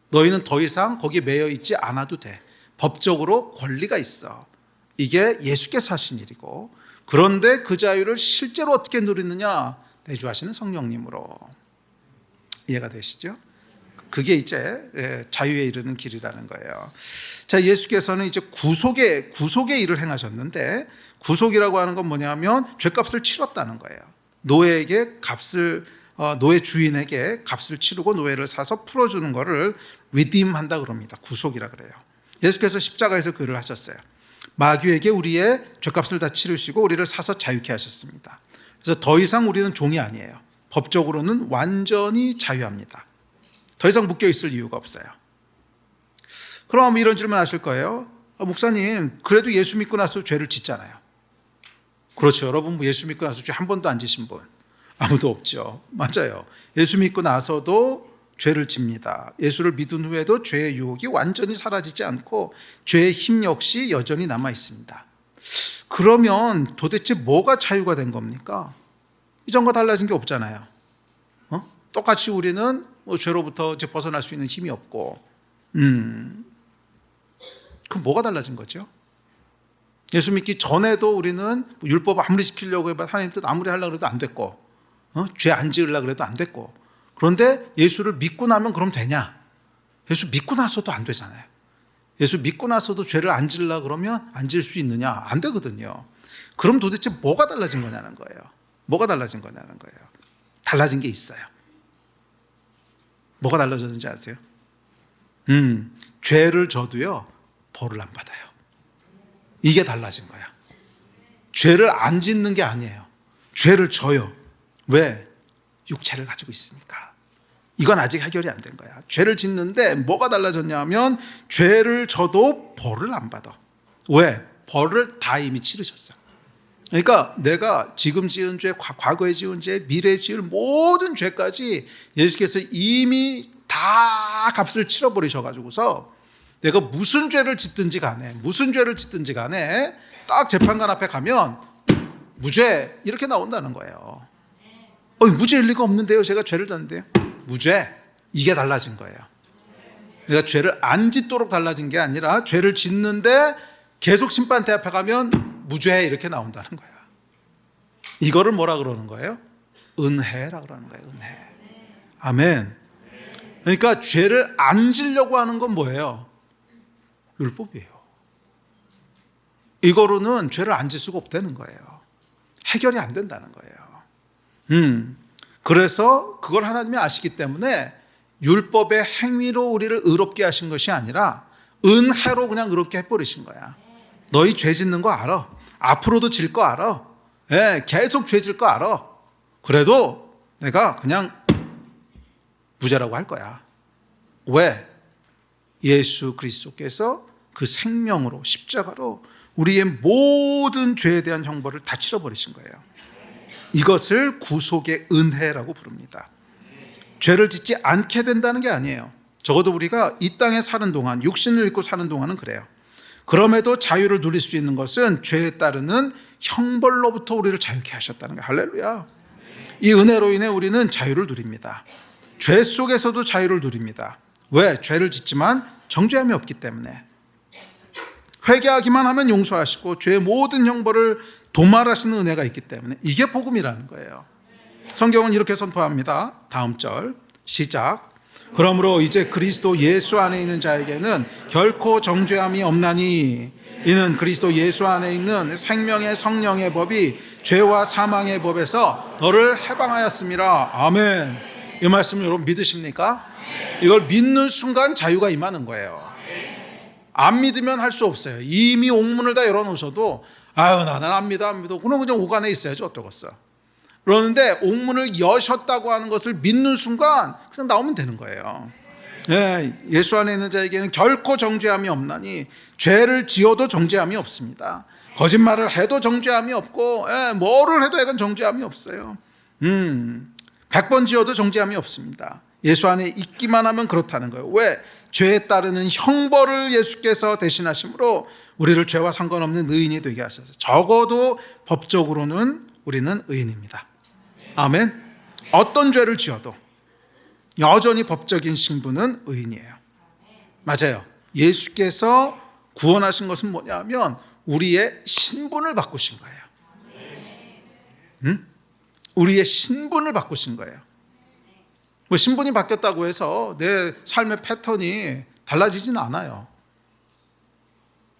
너희는 더 이상 거기에 매여 있지 않아도 돼. 법적으로 권리가 있어. 이게 예수께서 하신 일이고, 그런데 그 자유를 실제로 어떻게 누리느냐? 내주하시는 성령님으로. 이해가 되시죠? 그게 이제 자유에 이르는 길이라는 거예요. 자, 예수께서는 이제 구속의 일을 행하셨는데, 구속이라고 하는 건 뭐냐면 죄값을 치렀다는 거예요. 노예 주인에게 값을 치르고 노예를 사서 풀어주는 거를 리딤한다 그럽니다. 구속이라 그래요. 예수께서 십자가에서 그 일을 하셨어요. 마귀에게 우리의 죄값을 다 치르시고 우리를 사서 자유케 하셨습니다. 그래서 더 이상 우리는 종이 아니에요. 법적으로는 완전히 자유합니다. 더 이상 묶여 있을 이유가 없어요. 그럼 이런 질문 하실 거예요. 목사님, 그래도 예수 믿고 나서 죄를 짓잖아요. 그렇죠. 여러분, 예수 믿고 나서 죄 한 번도 안 지신 분 아무도 없죠. 맞아요. 예수 믿고 나서도 죄를 집니다. 예수를 믿은 후에도 죄의 유혹이 완전히 사라지지 않고 죄의 힘 역시 여전히 남아 있습니다. 그러면 도대체 뭐가 자유가 된 겁니까? 이전과 달라진 게 없잖아요. 똑같이 우리는 죄로부터 이제 벗어날 수 있는 힘이 없고, 그럼 뭐가 달라진 거죠? 예수 믿기 전에도 우리는 율법 아무리 지키려고 해봐 하나님 뜻 아무리 하려고 해도 안 됐고, 죄 안 지으려고 해도 안 됐고, 그런데 예수를 믿고 나면 그럼 되냐? 예수 믿고 나서도 안 되잖아요. 예수 믿고 나서도 죄를 안 지으려고 그러면 안 지을 수 있느냐? 안 되거든요. 그럼 도대체 뭐가 달라진 거냐는 거예요. 뭐가 달라진 거냐는 거예요. 달라진 게 있어요. 뭐가 달라졌는지 아세요? 죄를 져도요 벌을 안 받아요. 이게 달라진 거야. 죄를 안 짓는 게 아니에요. 죄를 져요. 왜? 육체를 가지고 있으니까. 이건 아직 해결이 안 된 거야. 죄를 짓는데 뭐가 달라졌냐 하면 죄를 져도 벌을 안 받아. 왜? 벌을 다 이미 치르셨어. 그러니까 내가 지금 지은 죄, 과거에 지은 죄, 미래에 지을 모든 죄까지 예수께서 이미 다 값을 치러버리셔가지고서 내가 무슨 죄를 짓든지 간에 딱 재판관 앞에 가면 무죄 이렇게 나온다는 거예요. 무죄일 리가 없는데요. 제가 죄를 졌는데요. 무죄. 이게 달라진 거예요. 내가 죄를 안 짓도록 달라진 게 아니라 죄를 짓는데 계속 심판대 앞에 가면 무죄 이렇게 나온다는 거야. 이거를 뭐라 그러는 거예요? 은혜라 그러는 거예요. 은혜. 아멘. 그러니까 죄를 안 지려고 하는 건 뭐예요? 율법이에요. 이거로는 죄를 안 질 수가 없다는 거예요. 해결이 안 된다는 거예요. 그래서 그걸 하나님이 아시기 때문에 율법의 행위로 우리를 의롭게 하신 것이 아니라 은혜로 그냥 의롭게 해버리신 거야. 너희 죄 짓는 거 알아. 앞으로도 질 거 알아. 계속 죄 질 거 알아. 그래도 내가 그냥 무죄라고 할 거야. 왜? 예수 그리스도께서 그 생명으로 십자가로 우리의 모든 죄에 대한 형벌을 다 치러버리신 거예요. 이것을 구속의 은혜라고 부릅니다. 죄를 짓지 않게 된다는 게 아니에요. 적어도 우리가 이 땅에 사는 동안, 육신을 입고 사는 동안은 그래요. 그럼에도 자유를 누릴 수 있는 것은 죄에 따르는 형벌로부터 우리를 자유케 하셨다는 거예요. 할렐루야. 이 은혜로 인해 우리는 자유를 누립니다. 죄 속에서도 자유를 누립니다. 왜? 죄를 짓지만 정죄함이 없기 때문에. 회개하기만 하면 용서하시고 죄의 모든 형벌을 도말하시는 은혜가 있기 때문에 이게 복음이라는 거예요. 성경은 이렇게 선포합니다. 다음 절 시작. 그러므로 이제 그리스도 예수 안에 있는 자에게는 결코 정죄함이 없나니 이는 그리스도 예수 안에 있는 생명의 성령의 법이 죄와 사망의 법에서 너를 해방하였음이라. 아멘. 이 말씀을 여러분 믿으십니까? 이걸 믿는 순간 자유가 임하는 거예요. 안 믿으면 할 수 없어요. 이미 옥문을 다 열어놓으셔도 아유 나는 안 믿어. 그럼 그냥 오간에 있어야죠. 어떠겠어. 그러는데 옥문을 여셨다고 하는 것을 믿는 순간 그냥 나오면 되는 거예요. 예수 안에 있는 자에게는 결코 정죄함이 없나니 죄를 지어도 정죄함이 없습니다. 거짓말을 해도 정죄함이 없고 뭐를 해도 약간 정죄함이 없어요. 100번 지어도 정죄함이 없습니다. 예수 안에 있기만 하면 그렇다는 거예요. 왜? 죄에 따르는 형벌을 예수께서 대신하심으로 우리를 죄와 상관없는 의인이 되게 하셔서 적어도 법적으로는 우리는 의인입니다. 아멘. 어떤 죄를 지어도 여전히 법적인 신분은 의인이에요. 맞아요. 예수께서 구원하신 것은 뭐냐면 우리의 신분을 바꾸신 거예요. 우리의 신분을 바꾸신 거예요. 뭐 신분이 바뀌었다고 해서 내 삶의 패턴이 달라지진 않아요.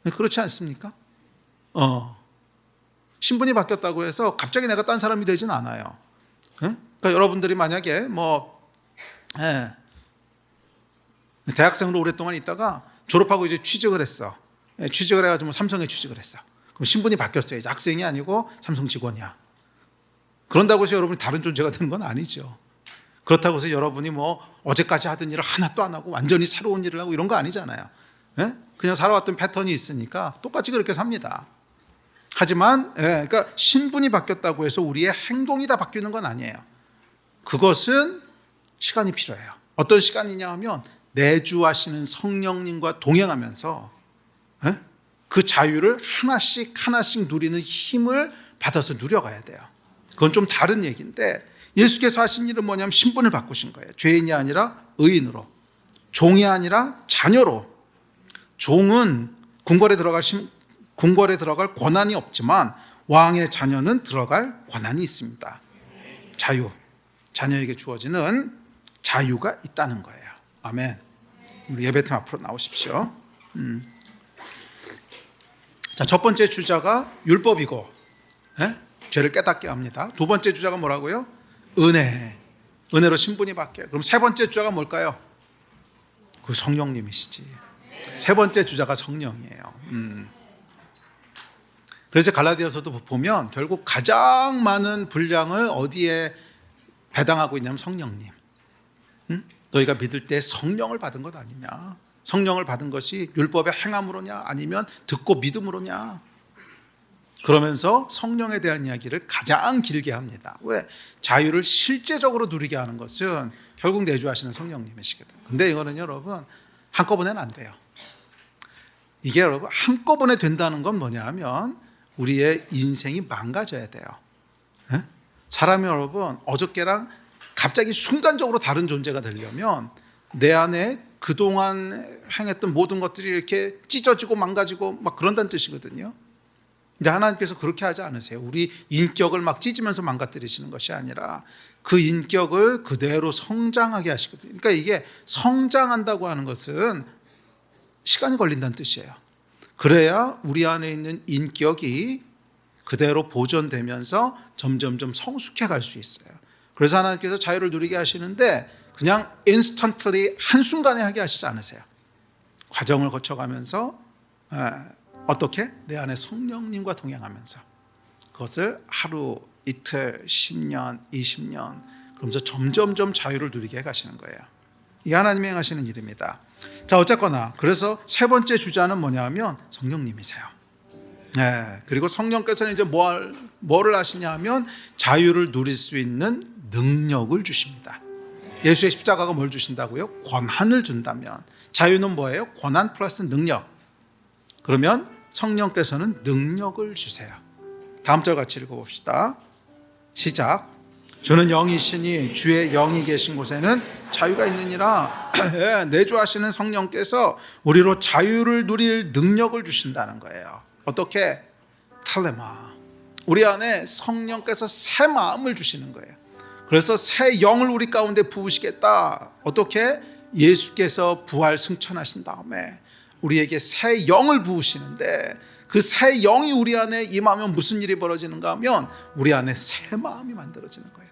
그렇지 않습니까? 신분이 바뀌었다고 해서 갑자기 내가 딴 사람이 되진 않아요. 그러니까 여러분들이 만약에 대학생으로 오랫동안 있다가 졸업하고 이제 취직을 했어. 취직을 해가지고 삼성에 취직을 했어. 그럼 신분이 바뀌었어요. 이제 학생이 아니고 삼성 직원이야. 그런다고 해서 여러분이 다른 존재가 되는 건 아니죠. 그렇다고 해서 여러분이 어제까지 하던 일을 하나도 안 하고 완전히 새로운 일을 하고 이런 거 아니잖아요. 그냥 살아왔던 패턴이 있으니까 똑같이 그렇게 삽니다. 하지만 그러니까 신분이 바뀌었다고 해서 우리의 행동이 다 바뀌는 건 아니에요. 그것은 시간이 필요해요. 어떤 시간이냐 하면 내주하시는 성령님과 동행하면서 그 자유를 하나씩 누리는 힘을 받아서 누려가야 돼요. 그건 좀 다른 얘기인데 예수께서 하신 일은 뭐냐면 신분을 바꾸신 거예요. 죄인이 아니라 의인으로, 종이 아니라 자녀로. 종은 궁궐에 들어갈 권한이 없지만 왕의 자녀는 들어갈 권한이 있습니다. 자유, 자녀에게 주어지는 자유가 있다는 거예요. 아멘. 우리 예배팀 앞으로 나오십시오. 자, 첫 번째 주자가 율법이고 죄를 깨닫게 합니다. 두 번째 주자가 뭐라고요? 은혜로 신분이 바뀌어요. 그럼 세 번째 주자가 뭘까요? 그 성령님이시지. 세 번째 주자가 성령이에요. 그래서 갈라디아서도 보면 결국 가장 많은 분량을 어디에 배당하고 있냐면 성령님. 너희가 믿을 때 성령을 받은 것 아니냐? 성령을 받은 것이 율법의 행함으로냐 아니면 듣고 믿음으로냐? 그러면서 성령에 대한 이야기를 가장 길게 합니다. 왜? 자유를 실제적으로 누리게 하는 것은 결국 내주하시는 성령님이시거든. 근데 이거는 여러분 한꺼번에는 안 돼요. 이게 여러분 한꺼번에 된다는 건 뭐냐 하면 우리의 인생이 망가져야 돼요. 사람이 여러분 어저께랑 갑자기 순간적으로 다른 존재가 되려면 내 안에 그동안 행했던 모든 것들이 이렇게 찢어지고 망가지고 막 그런다는 뜻이거든요. 근데 하나님께서 그렇게 하지 않으세요. 우리 인격을 막 찢으면서 망가뜨리시는 것이 아니라 그 인격을 그대로 성장하게 하시거든요. 그러니까 이게 성장한다고 하는 것은 시간이 걸린다는 뜻이에요. 그래야 우리 안에 있는 인격이 그대로 보존되면서 점점점 성숙해 갈 수 있어요. 그래서 하나님께서 자유를 누리게 하시는데 그냥 인스턴트리 한순간에 하게 하시지 않으세요. 과정을 거쳐가면서 어떻게? 내 안에 성령님과 동행하면서 그것을 하루, 이틀, 10년, 20년 그러면서 점점점 자유를 누리게 해 가시는 거예요. 이게 하나님이 행하시는 일입니다. 자, 어쨌거나 그래서 세 번째 주자는 뭐냐면 성령님이세요. 네, 그리고 성령께서는 이제 뭐를 하시냐 하면 자유를 누릴 수 있는 능력을 주십니다. 예수의 십자가가 뭘 주신다고요? 권한을 준다면 자유는 뭐예요? 권한 플러스 능력. 그러면 성령께서는 능력을 주세요. 다음 절 같이 읽어봅시다. 시작. 주는 영이시니 주의 영이 계신 곳에는 자유가 있느니라. 내주하시는 성령께서 우리로 자유를 누릴 능력을 주신다는 거예요. 어떻게? 탈레마. 우리 안에 성령께서 새 마음을 주시는 거예요. 그래서 새 영을 우리 가운데 부으시겠다. 어떻게? 예수께서 부활 승천하신 다음에 우리에게 새 영을 부으시는데 그 새 영이 우리 안에 임하면 무슨 일이 벌어지는가 하면 우리 안에 새 마음이 만들어지는 거예요.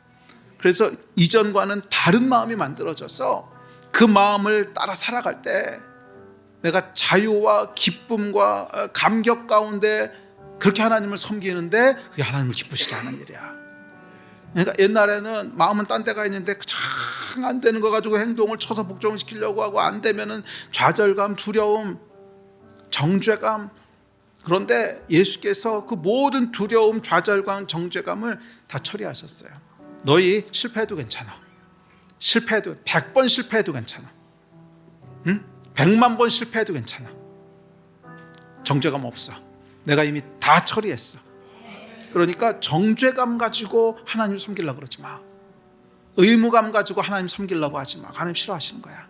그래서 이전과는 다른 마음이 만들어져서 그 마음을 따라 살아갈 때 내가 자유와 기쁨과 감격 가운데 그렇게 하나님을 섬기는데 그게 하나님을 기쁘시게 하는 일이야. 그러니까 옛날에는 마음은 딴 데가 있는데 참 안 되는 거 가지고 행동을 쳐서 복종시키려고 하고 안 되면은 좌절감, 두려움, 정죄감. 그런데 예수께서 그 모든 두려움, 좌절감, 정죄감을 다 처리하셨어요. 너희 실패해도 괜찮아. 실패해도 100번 실패해도 괜찮아. 응? 100만 번 실패해도 괜찮아. 정죄감 없어. 내가 이미 다 처리했어. 그러니까 정죄감 가지고 하나님 섬기려고 그러지 마. 의무감 가지고 하나님 섬기려고 하지 마. 하나님 싫어하시는 거야.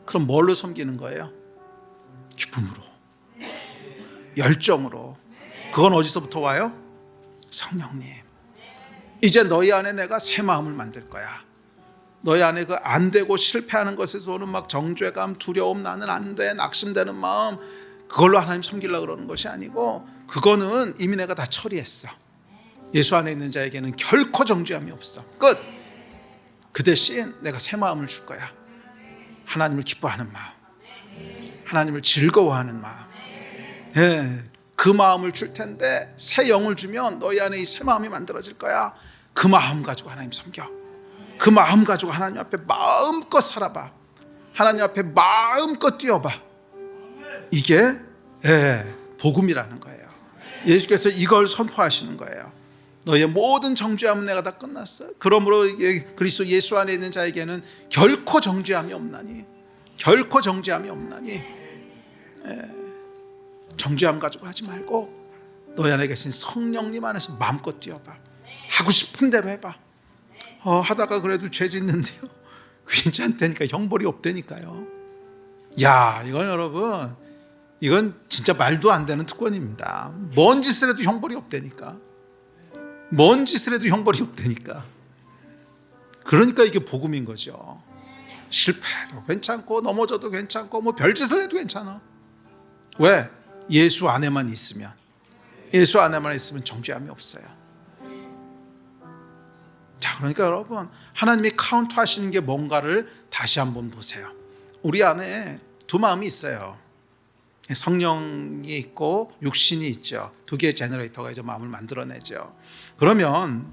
그럼 뭘로 섬기는 거예요? 기쁨으로, 열정으로. 그건 어디서부터 와요? 성령님. 이제 너희 안에 내가 새 마음을 만들 거야. 너희 안에 그 안 되고 실패하는 것에서 오는 막 정죄감, 두려움, 나는 안 돼, 낙심되는 마음, 그걸로 하나님 섬기려고 그러는 것이 아니고 그거는 이미 내가 다 처리했어. 예수 안에 있는 자에게는 결코 정죄함이 없어. 끝. 그 대신 내가 새 마음을 줄 거야. 하나님을 기뻐하는 마음, 하나님을 즐거워하는 마음. 예, 그 마음을 줄 텐데 새 영을 주면 너희 안에 이 새 마음이 만들어질 거야. 그 마음 가지고 하나님 섬겨. 그 마음 가지고 하나님 앞에 마음껏 살아봐. 하나님 앞에 마음껏 뛰어봐. 이게 복음이라는 거예요. 예수께서 이걸 선포하시는 거예요. 너의 모든 정죄함은 내가 다 끝났어. 그러므로 그리스도 예수 안에 있는 자에게는 결코 정죄함이 없나니. 결코 정죄함이 없나니. 정죄함 가지고 하지 말고 너희 안에 계신 성령님 안에서 마음껏 뛰어봐. 하고 싶은 대로 해봐. 하다가 그래도 죄 짓는데요, 괜찮다니까, 형벌이 없다니까요. 야, 이건 여러분, 이건 진짜 말도 안 되는 특권입니다. 뭔 짓을 해도 형벌이 없다니까. 뭔 짓을 해도 형벌이 없다니까. 그러니까 이게 복음인 거죠. 실패해도 괜찮고 넘어져도 괜찮고 뭐 별짓을 해도 괜찮아. 왜? 예수 안에만 있으면, 예수 안에만 있으면 정죄함이 없어요. 자, 그러니까 여러분, 하나님이 카운트 하시는 게 뭔가를 다시 한번 보세요. 우리 안에 두 마음이 있어요. 성령이 있고 육신이 있죠. 두 개의 제너레이터가 이제 마음을 만들어내죠. 그러면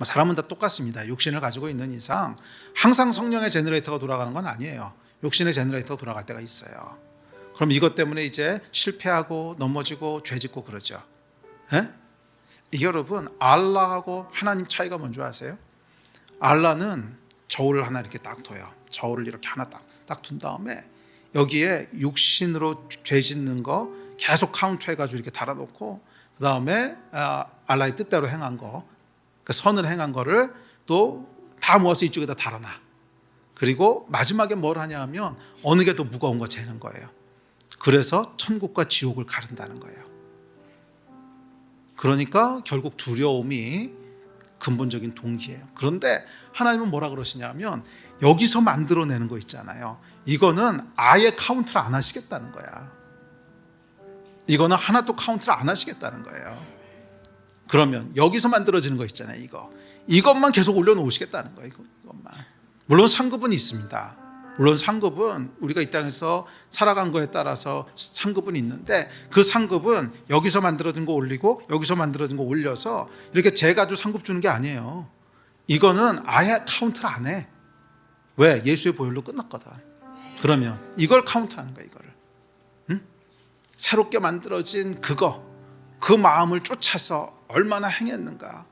사람은 다 똑같습니다. 육신을 가지고 있는 이상 항상 성령의 제너레이터가 돌아가는 건 아니에요. 육신의 제너레이터가 돌아갈 때가 있어요. 그럼 이것 때문에 이제 실패하고 넘어지고 죄짓고 그러죠. 이게 여러분, 알라하고 하나님 차이가 뭔지 아세요? 알라는 저울을 하나 이렇게 딱 둬요. 저울을 이렇게 하나 딱 둔 다음에 여기에 육신으로 죄짓는 거 계속 카운트해가지고 이렇게 달아놓고, 그 다음에 알라의 뜻대로 행한 거, 그 선을 행한 거를 또 다 모아서 이쪽에다 달아놔. 그리고 마지막에 뭘 하냐 하면 어느 게 더 무거운 거 재는 거예요. 그래서 천국과 지옥을 가른다는 거예요. 그러니까 결국 두려움이 근본적인 동기예요. 그런데 하나님은 뭐라 그러시냐면 여기서 만들어내는 거 있잖아요. 이거는 아예 카운트를 안 하시겠다는 거야. 이거는 하나도 카운트를 안 하시겠다는 거예요. 그러면 여기서 만들어지는 거 있잖아요. 이것만 계속 올려놓으시겠다는 거예요. 이것만. 물론 상급은 있습니다. 물론 상급은 우리가 이 땅에서 살아간 거에 따라서 상급은 있는데, 그 상급은 여기서 만들어진 거 올리고 여기서 만들어진 거 올려서 이렇게 재가지고 상급 주는 게 아니에요. 이거는 아예 카운트를 안 해. 왜? 예수의 보혈로 끝났거든. 그러면 이걸 카운트하는 거야. 이거를 새롭게 만들어진 그 마음을 쫓아서 얼마나 행했는가,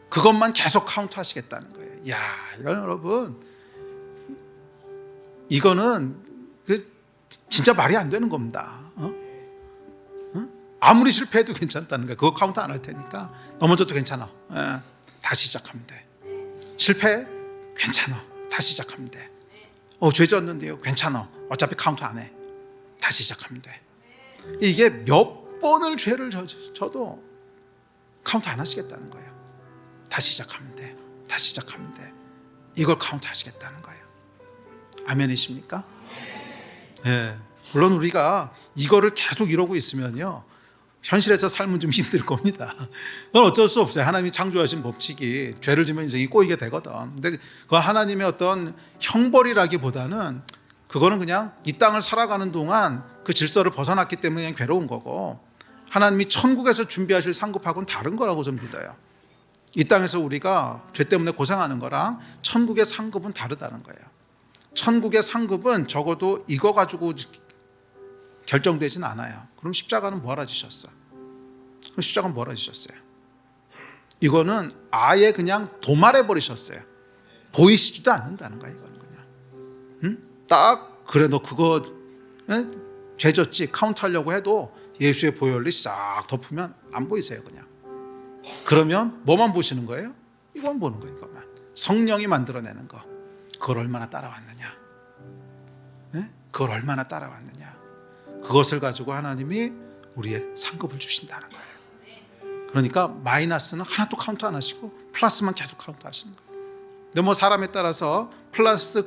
그것만 계속 카운트하시겠다는 거예요. 야, 이거 여러분, 이거는 진짜 말이 안 되는 겁니다. 아무리 실패해도 괜찮다는 거예요. 그거 카운트 안 할 테니까 넘어져도 괜찮아. 다시 시작하면 돼. 실패? 괜찮아. 다시 시작하면 돼. 죄 졌는데요? 괜찮아. 어차피 카운트 안 해. 다시 시작하면 돼. 이게 몇 번을 죄를 져도 카운트 안 하시겠다는 거예요. 다시 시작하면 돼. 다시 시작하면 돼. 이걸 카운트 하시겠다는 거예요. 아멘이십니까? 네. 물론 우리가 이거를 계속 이러고 있으면요, 현실에서 삶은 좀 힘들 겁니다. 그건 어쩔 수 없어요. 하나님이 창조하신 법칙이 죄를 지면 인생이 꼬이게 되거든. 근데 그건 하나님의 어떤 형벌이라기보다는 그거는 그냥 이 땅을 살아가는 동안 그 질서를 벗어났기 때문에 그냥 괴로운 거고, 하나님이 천국에서 준비하실 상급하고는 다른 거라고 좀 믿어요. 이 땅에서 우리가 죄 때문에 고생하는 거랑 천국의 상급은 다르다는 거예요. 천국의 상급은 적어도 이거 가지고 결정되진 않아요. 그럼 십자가는 뭐하러 지셨어? 그럼 십자가는 뭐하러 지셨어요? 이거는 아예 그냥 도말해 버리셨어요. 보이시지도 않는다는 거야. 이거는 그냥 딱 그래, 너 그거 죄 졌지 카운트하려고 해도 예수의 보혈이 싹 덮으면 안 보이세요. 그냥. 그러면 뭐만 보시는 거예요? 이건 보는 거예요. 이것만. 성령이 만들어내는 거. 그걸 얼마나 따라왔느냐, 그걸 얼마나 따라왔느냐, 그것을 가지고 하나님이 우리의 상급을 주신다는 거예요. 그러니까 마이너스는 하나도 카운트 안 하시고 플러스만 계속 카운트 하시는 거예요. 근데 뭐 사람에 따라서 플러스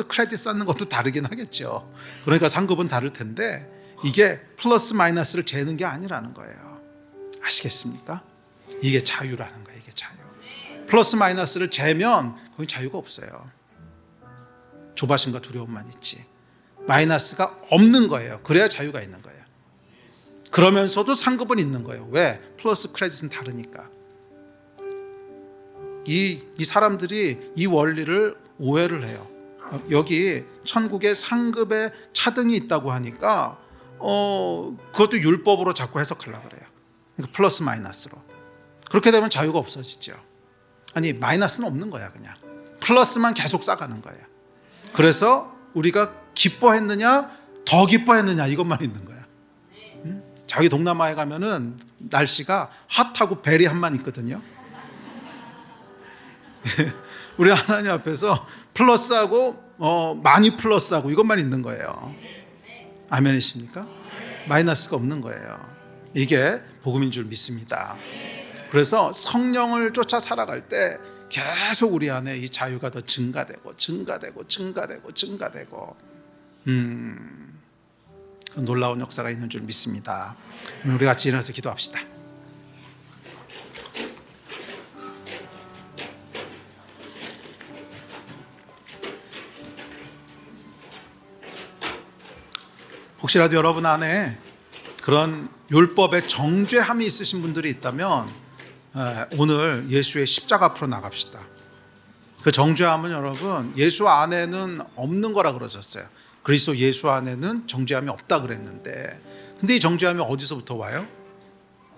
크레딧 쌓는 것도 다르긴 하겠죠. 그러니까 상급은 다를 텐데 이게 플러스 마이너스를 재는 게 아니라는 거예요. 아시겠습니까? 이게 자유라는 거예요. 이게 자유. 플러스 마이너스를 재면 거기 자유가 없어요. 조바심과 두려움만 있지. 마이너스가 없는 거예요. 그래야 자유가 있는 거예요. 그러면서도 상급은 있는 거예요. 왜? 플러스 크레딧은 다르니까. 이 사람들이 이 원리를 오해를 해요. 여기 천국의 상급의 차등이 있다고 하니까 그것도 율법으로 자꾸 해석하려고 그래요. 그러니까 플러스 마이너스로. 그렇게 되면 자유가 없어지죠. 아니, 마이너스는 없는 거야. 그냥 플러스만 계속 쌓아가는 거예요. 그래서 우리가 기뻐했느냐 더 기뻐했느냐 이것만 있는 거야. 자기 동남아에 가면은 날씨가 핫하고 베리한만 있거든요. 우리 하나님 앞에서 플러스하고 많이 플러스하고 이것만 있는 거예요. 아멘이십니까? 마이너스가 없는 거예요. 이게 복음인 줄 믿습니다. 그래서 성령을 쫓아 살아갈 때 계속 우리 안에 이 자유가 더 증가되고 그 놀라운 역사가 있는 줄 믿습니다. 우리 같이 일어나서 기도합시다. 혹시라도 여러분 안에 그런 율법의 정죄함이 있으신 분들이 있다면 오늘 예수의 십자가 앞으로 나갑시다. 그 정죄함은 여러분 예수 안에는 없는 거라 그러셨어요. 그리스도 예수 안에는 정죄함이 없다 그랬는데, 근데 이 정죄함이 어디서부터 와요?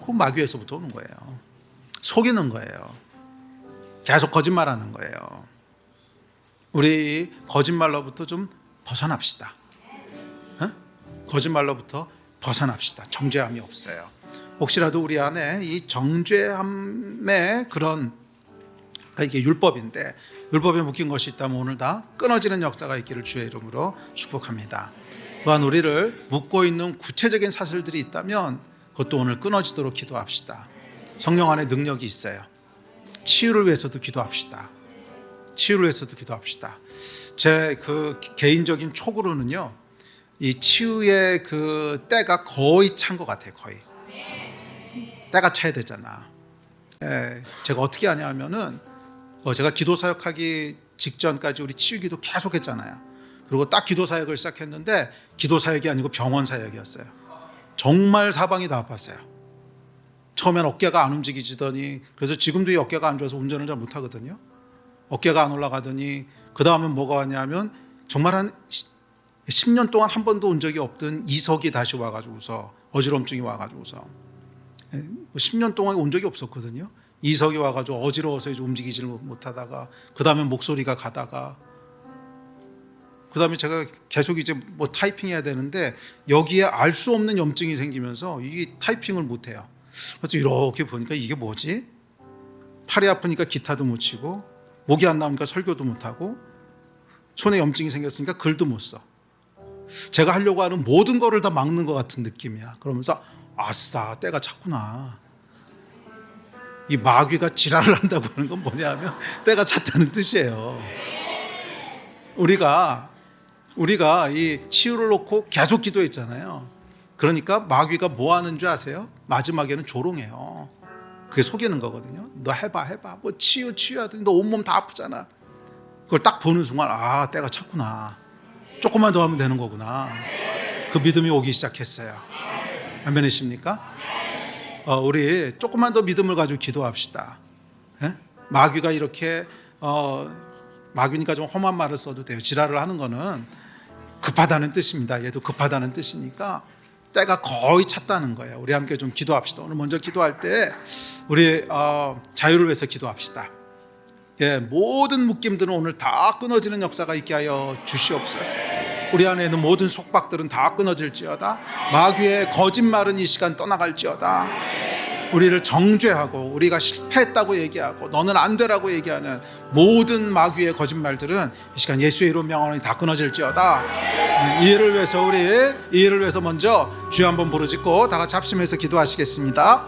그 마귀에서부터 오는 거예요. 속이는 거예요. 계속 거짓말하는 거예요. 우리 거짓말로부터 좀 벗어납시다. 거짓말로부터 벗어납시다. 정죄함이 없어요. 혹시라도 우리 안에 이 정죄함의 그런, 이게 율법인데 율법에 묶인 것이 있다면 오늘 다 끊어지는 역사가 있기를 주의 이름으로 축복합니다. 또한 우리를 묶고 있는 구체적인 사슬들이 있다면 그것도 오늘 끊어지도록 기도합시다. 성령 안에 능력이 있어요. 치유를 위해서도 기도합시다. 치유를 위해서도 기도합시다. 제 그 개인적인 촉으로는요, 이 치유의 그 때가 거의 찬 것 같아요. 거의 때가 차야 되잖아. 제가 어떻게 하냐면은 제가 기도 사역하기 직전까지 우리 치유기도 계속 했잖아요. 그리고 딱 기도 사역을 시작했는데 기도 사역이 아니고 병원 사역이었어요. 정말 사방이 다 아팠어요. 처음엔 어깨가 안 움직이지더니, 그래서 지금도 이 어깨가 안 좋아서 운전을 잘 못하거든요. 어깨가 안 올라가더니 그 다음엔 뭐가 왔냐면 정말 한 10년 동안 한 번도 온 적이 없던 이석이 다시 와가지고서 어지럼증이 와가지고서 10년 동안 온 적이 없었거든요. 이석이 와가지고 어지러워서 이제 움직이지를 못하다가 그 다음에 목소리가 가다가 그 다음에 제가 계속 이제 뭐 타이핑해야 되는데 여기에 알 수 없는 염증이 생기면서 이게 타이핑을 못해요. 그래서 이렇게 보니까 이게 뭐지? 팔이 아프니까 기타도 못 치고 목이 안 나오니까 설교도 못하고 손에 염증이 생겼으니까 글도 못 써. 제가 하려고 하는 모든 거를 다 막는 것 같은 느낌이야. 그러면서 아싸 때가 찼구나. 이 마귀가 지랄을 한다고 하는 건 뭐냐 하면 때가 찼다는 뜻이에요. 우리가 이 치유를 놓고 계속 기도했잖아요. 그러니까 마귀가 뭐 하는 줄 아세요? 마지막에는 조롱해요. 그게 속이는 거거든요. 너 해봐. 뭐 치유하더니 너 온몸 다 아프잖아. 그걸 딱 보는 순간 아 때가 찼구나. 조금만 더 하면 되는 거구나. 그 믿음이 오기 시작했어요. 아멘이십니까? 우리 조금만 더 믿음을 가지고 기도합시다. 예? 마귀가 이렇게 마귀니까 좀 험한 말을 써도 돼요. 지랄을 하는 거는 급하다는 뜻입니다. 얘도 급하다는 뜻이니까 때가 거의 찼다는 거예요. 우리 함께 좀 기도합시다. 오늘 먼저 기도할 때 우리 자유를 위해서 기도합시다. 예, 모든 묶임들은 오늘 다 끊어지는 역사가 있게 하여 주시옵소서. 우리 안에 있는 모든 속박들은 다 끊어질지어다. 마귀의 거짓말은 이 시간 떠나갈지어다. 우리를 정죄하고 우리가 실패했다고 얘기하고 너는 안 되라고 얘기하는 모든 마귀의 거짓말들은 이 시간 예수의 이름 명하노니 다 끊어질지어다. 이 일을 위해서 먼저 주여 한번 부르짖고 다 같이 합심해서 기도하시겠습니다.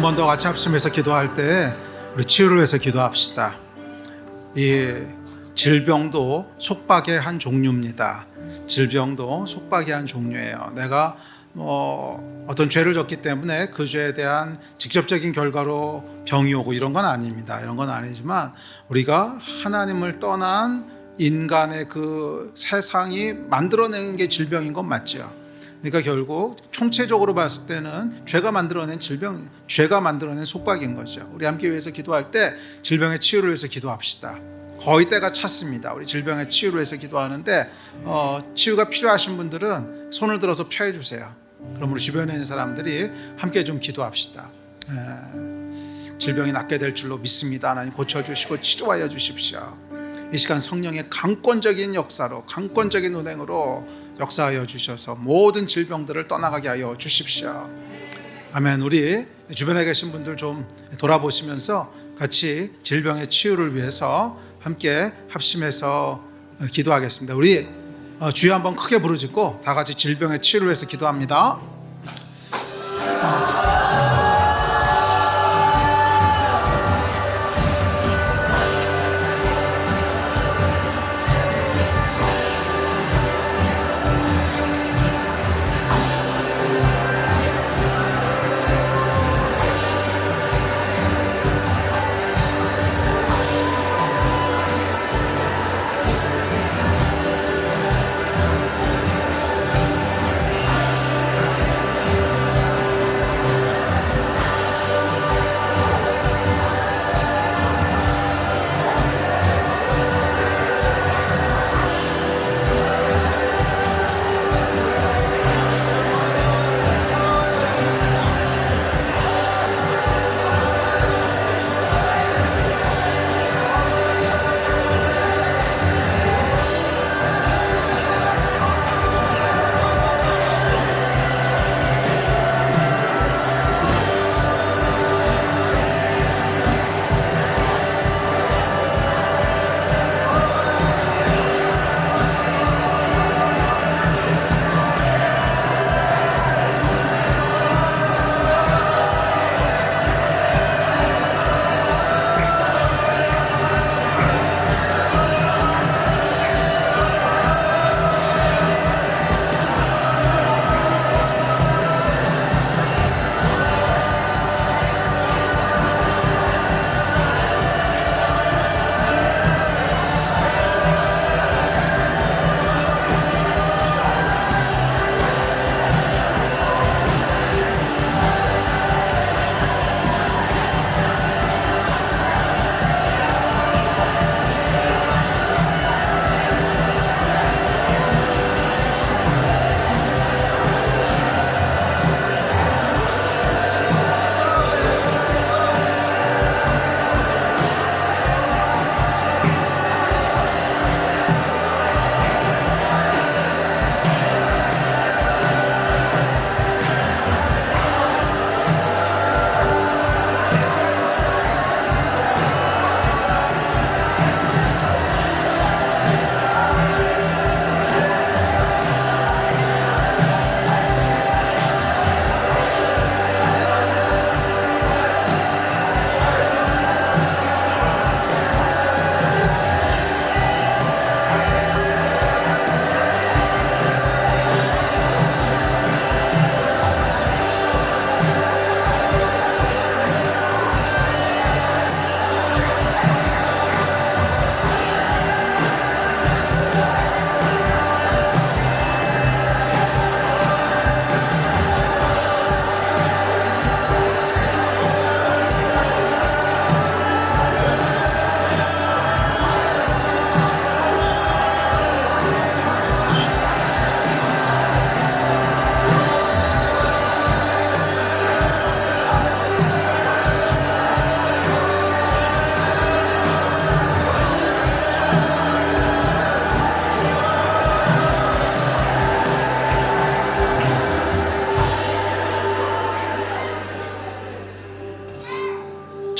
번 더 같이 합심해서 기도할 때 우리 치유를 위해서 기도합시다. 이 질병도 속박의 한 종류입니다. 질병도 속박의 한 종류예요. 내가 어떤 죄를 졌기 때문에 그 죄에 대한 직접적인 결과로 병이 오고 이런 건 아닙니다. 이런 건 아니지만 우리가 하나님을 떠난 인간의 그 세상이 만들어내는 게 질병인 건 맞죠. 그러니까 결국 총체적으로 봤을 때는 죄가 만들어낸 질병, 죄가 만들어낸 속박인 거죠. 우리 함께 위해서 기도할 때 질병의 치유를 위해서 기도합시다. 거의 때가 찼습니다. 우리 질병의 치유를 위해서 기도하는데 치유가 필요하신 분들은 손을 들어서 펴해 주세요. 그럼 우리 주변에 있는 사람들이 함께 좀 기도합시다. 질병이 낫게 될 줄로 믿습니다. 하나님 고쳐주시고 치료하여 주십시오. 이 시간 성령의 강권적인 역사로, 강권적인 운행으로 역사하여 주셔서 모든 질병들을 떠나가게 하여 주십시오. 아멘. 우리 주변에 계신 분들 좀 돌아보시면서 같이 질병의 치유를 위해서 함께 합심해서 기도하겠습니다. 우리 주여 한번 크게 부르짖고 다 같이 질병의 치유를 위해서 기도합니다.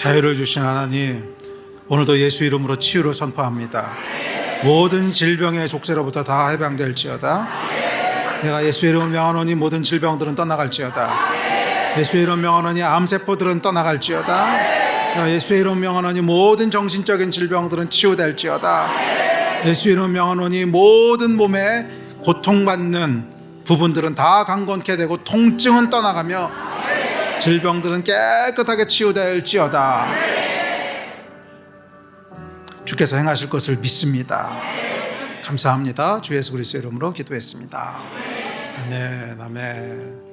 자유를 주신 하나님, 오늘도 예수 이름으로 치유를 선포합니다. 모든 질병의 족쇄로부터 다 해방될지어다. 내가 예수 이름을 명하노니 모든 질병들은 떠나갈지어다. 예수의 이름 명하노니 암세포들은 떠나갈지어다. 예수의 이름 명하노니 모든 정신적인 질병들은 치유될지어다. 예수의 이름 명하노니 모든 몸에 고통받는 부분들은 다 강건케 되고 통증은 떠나가며 질병들은 깨끗하게 치유될지어다. 주께서 행하실 것을 믿습니다. 감사합니다. 주 예수 그리스도의 이름으로 기도했습니다. 아멘, 아멘.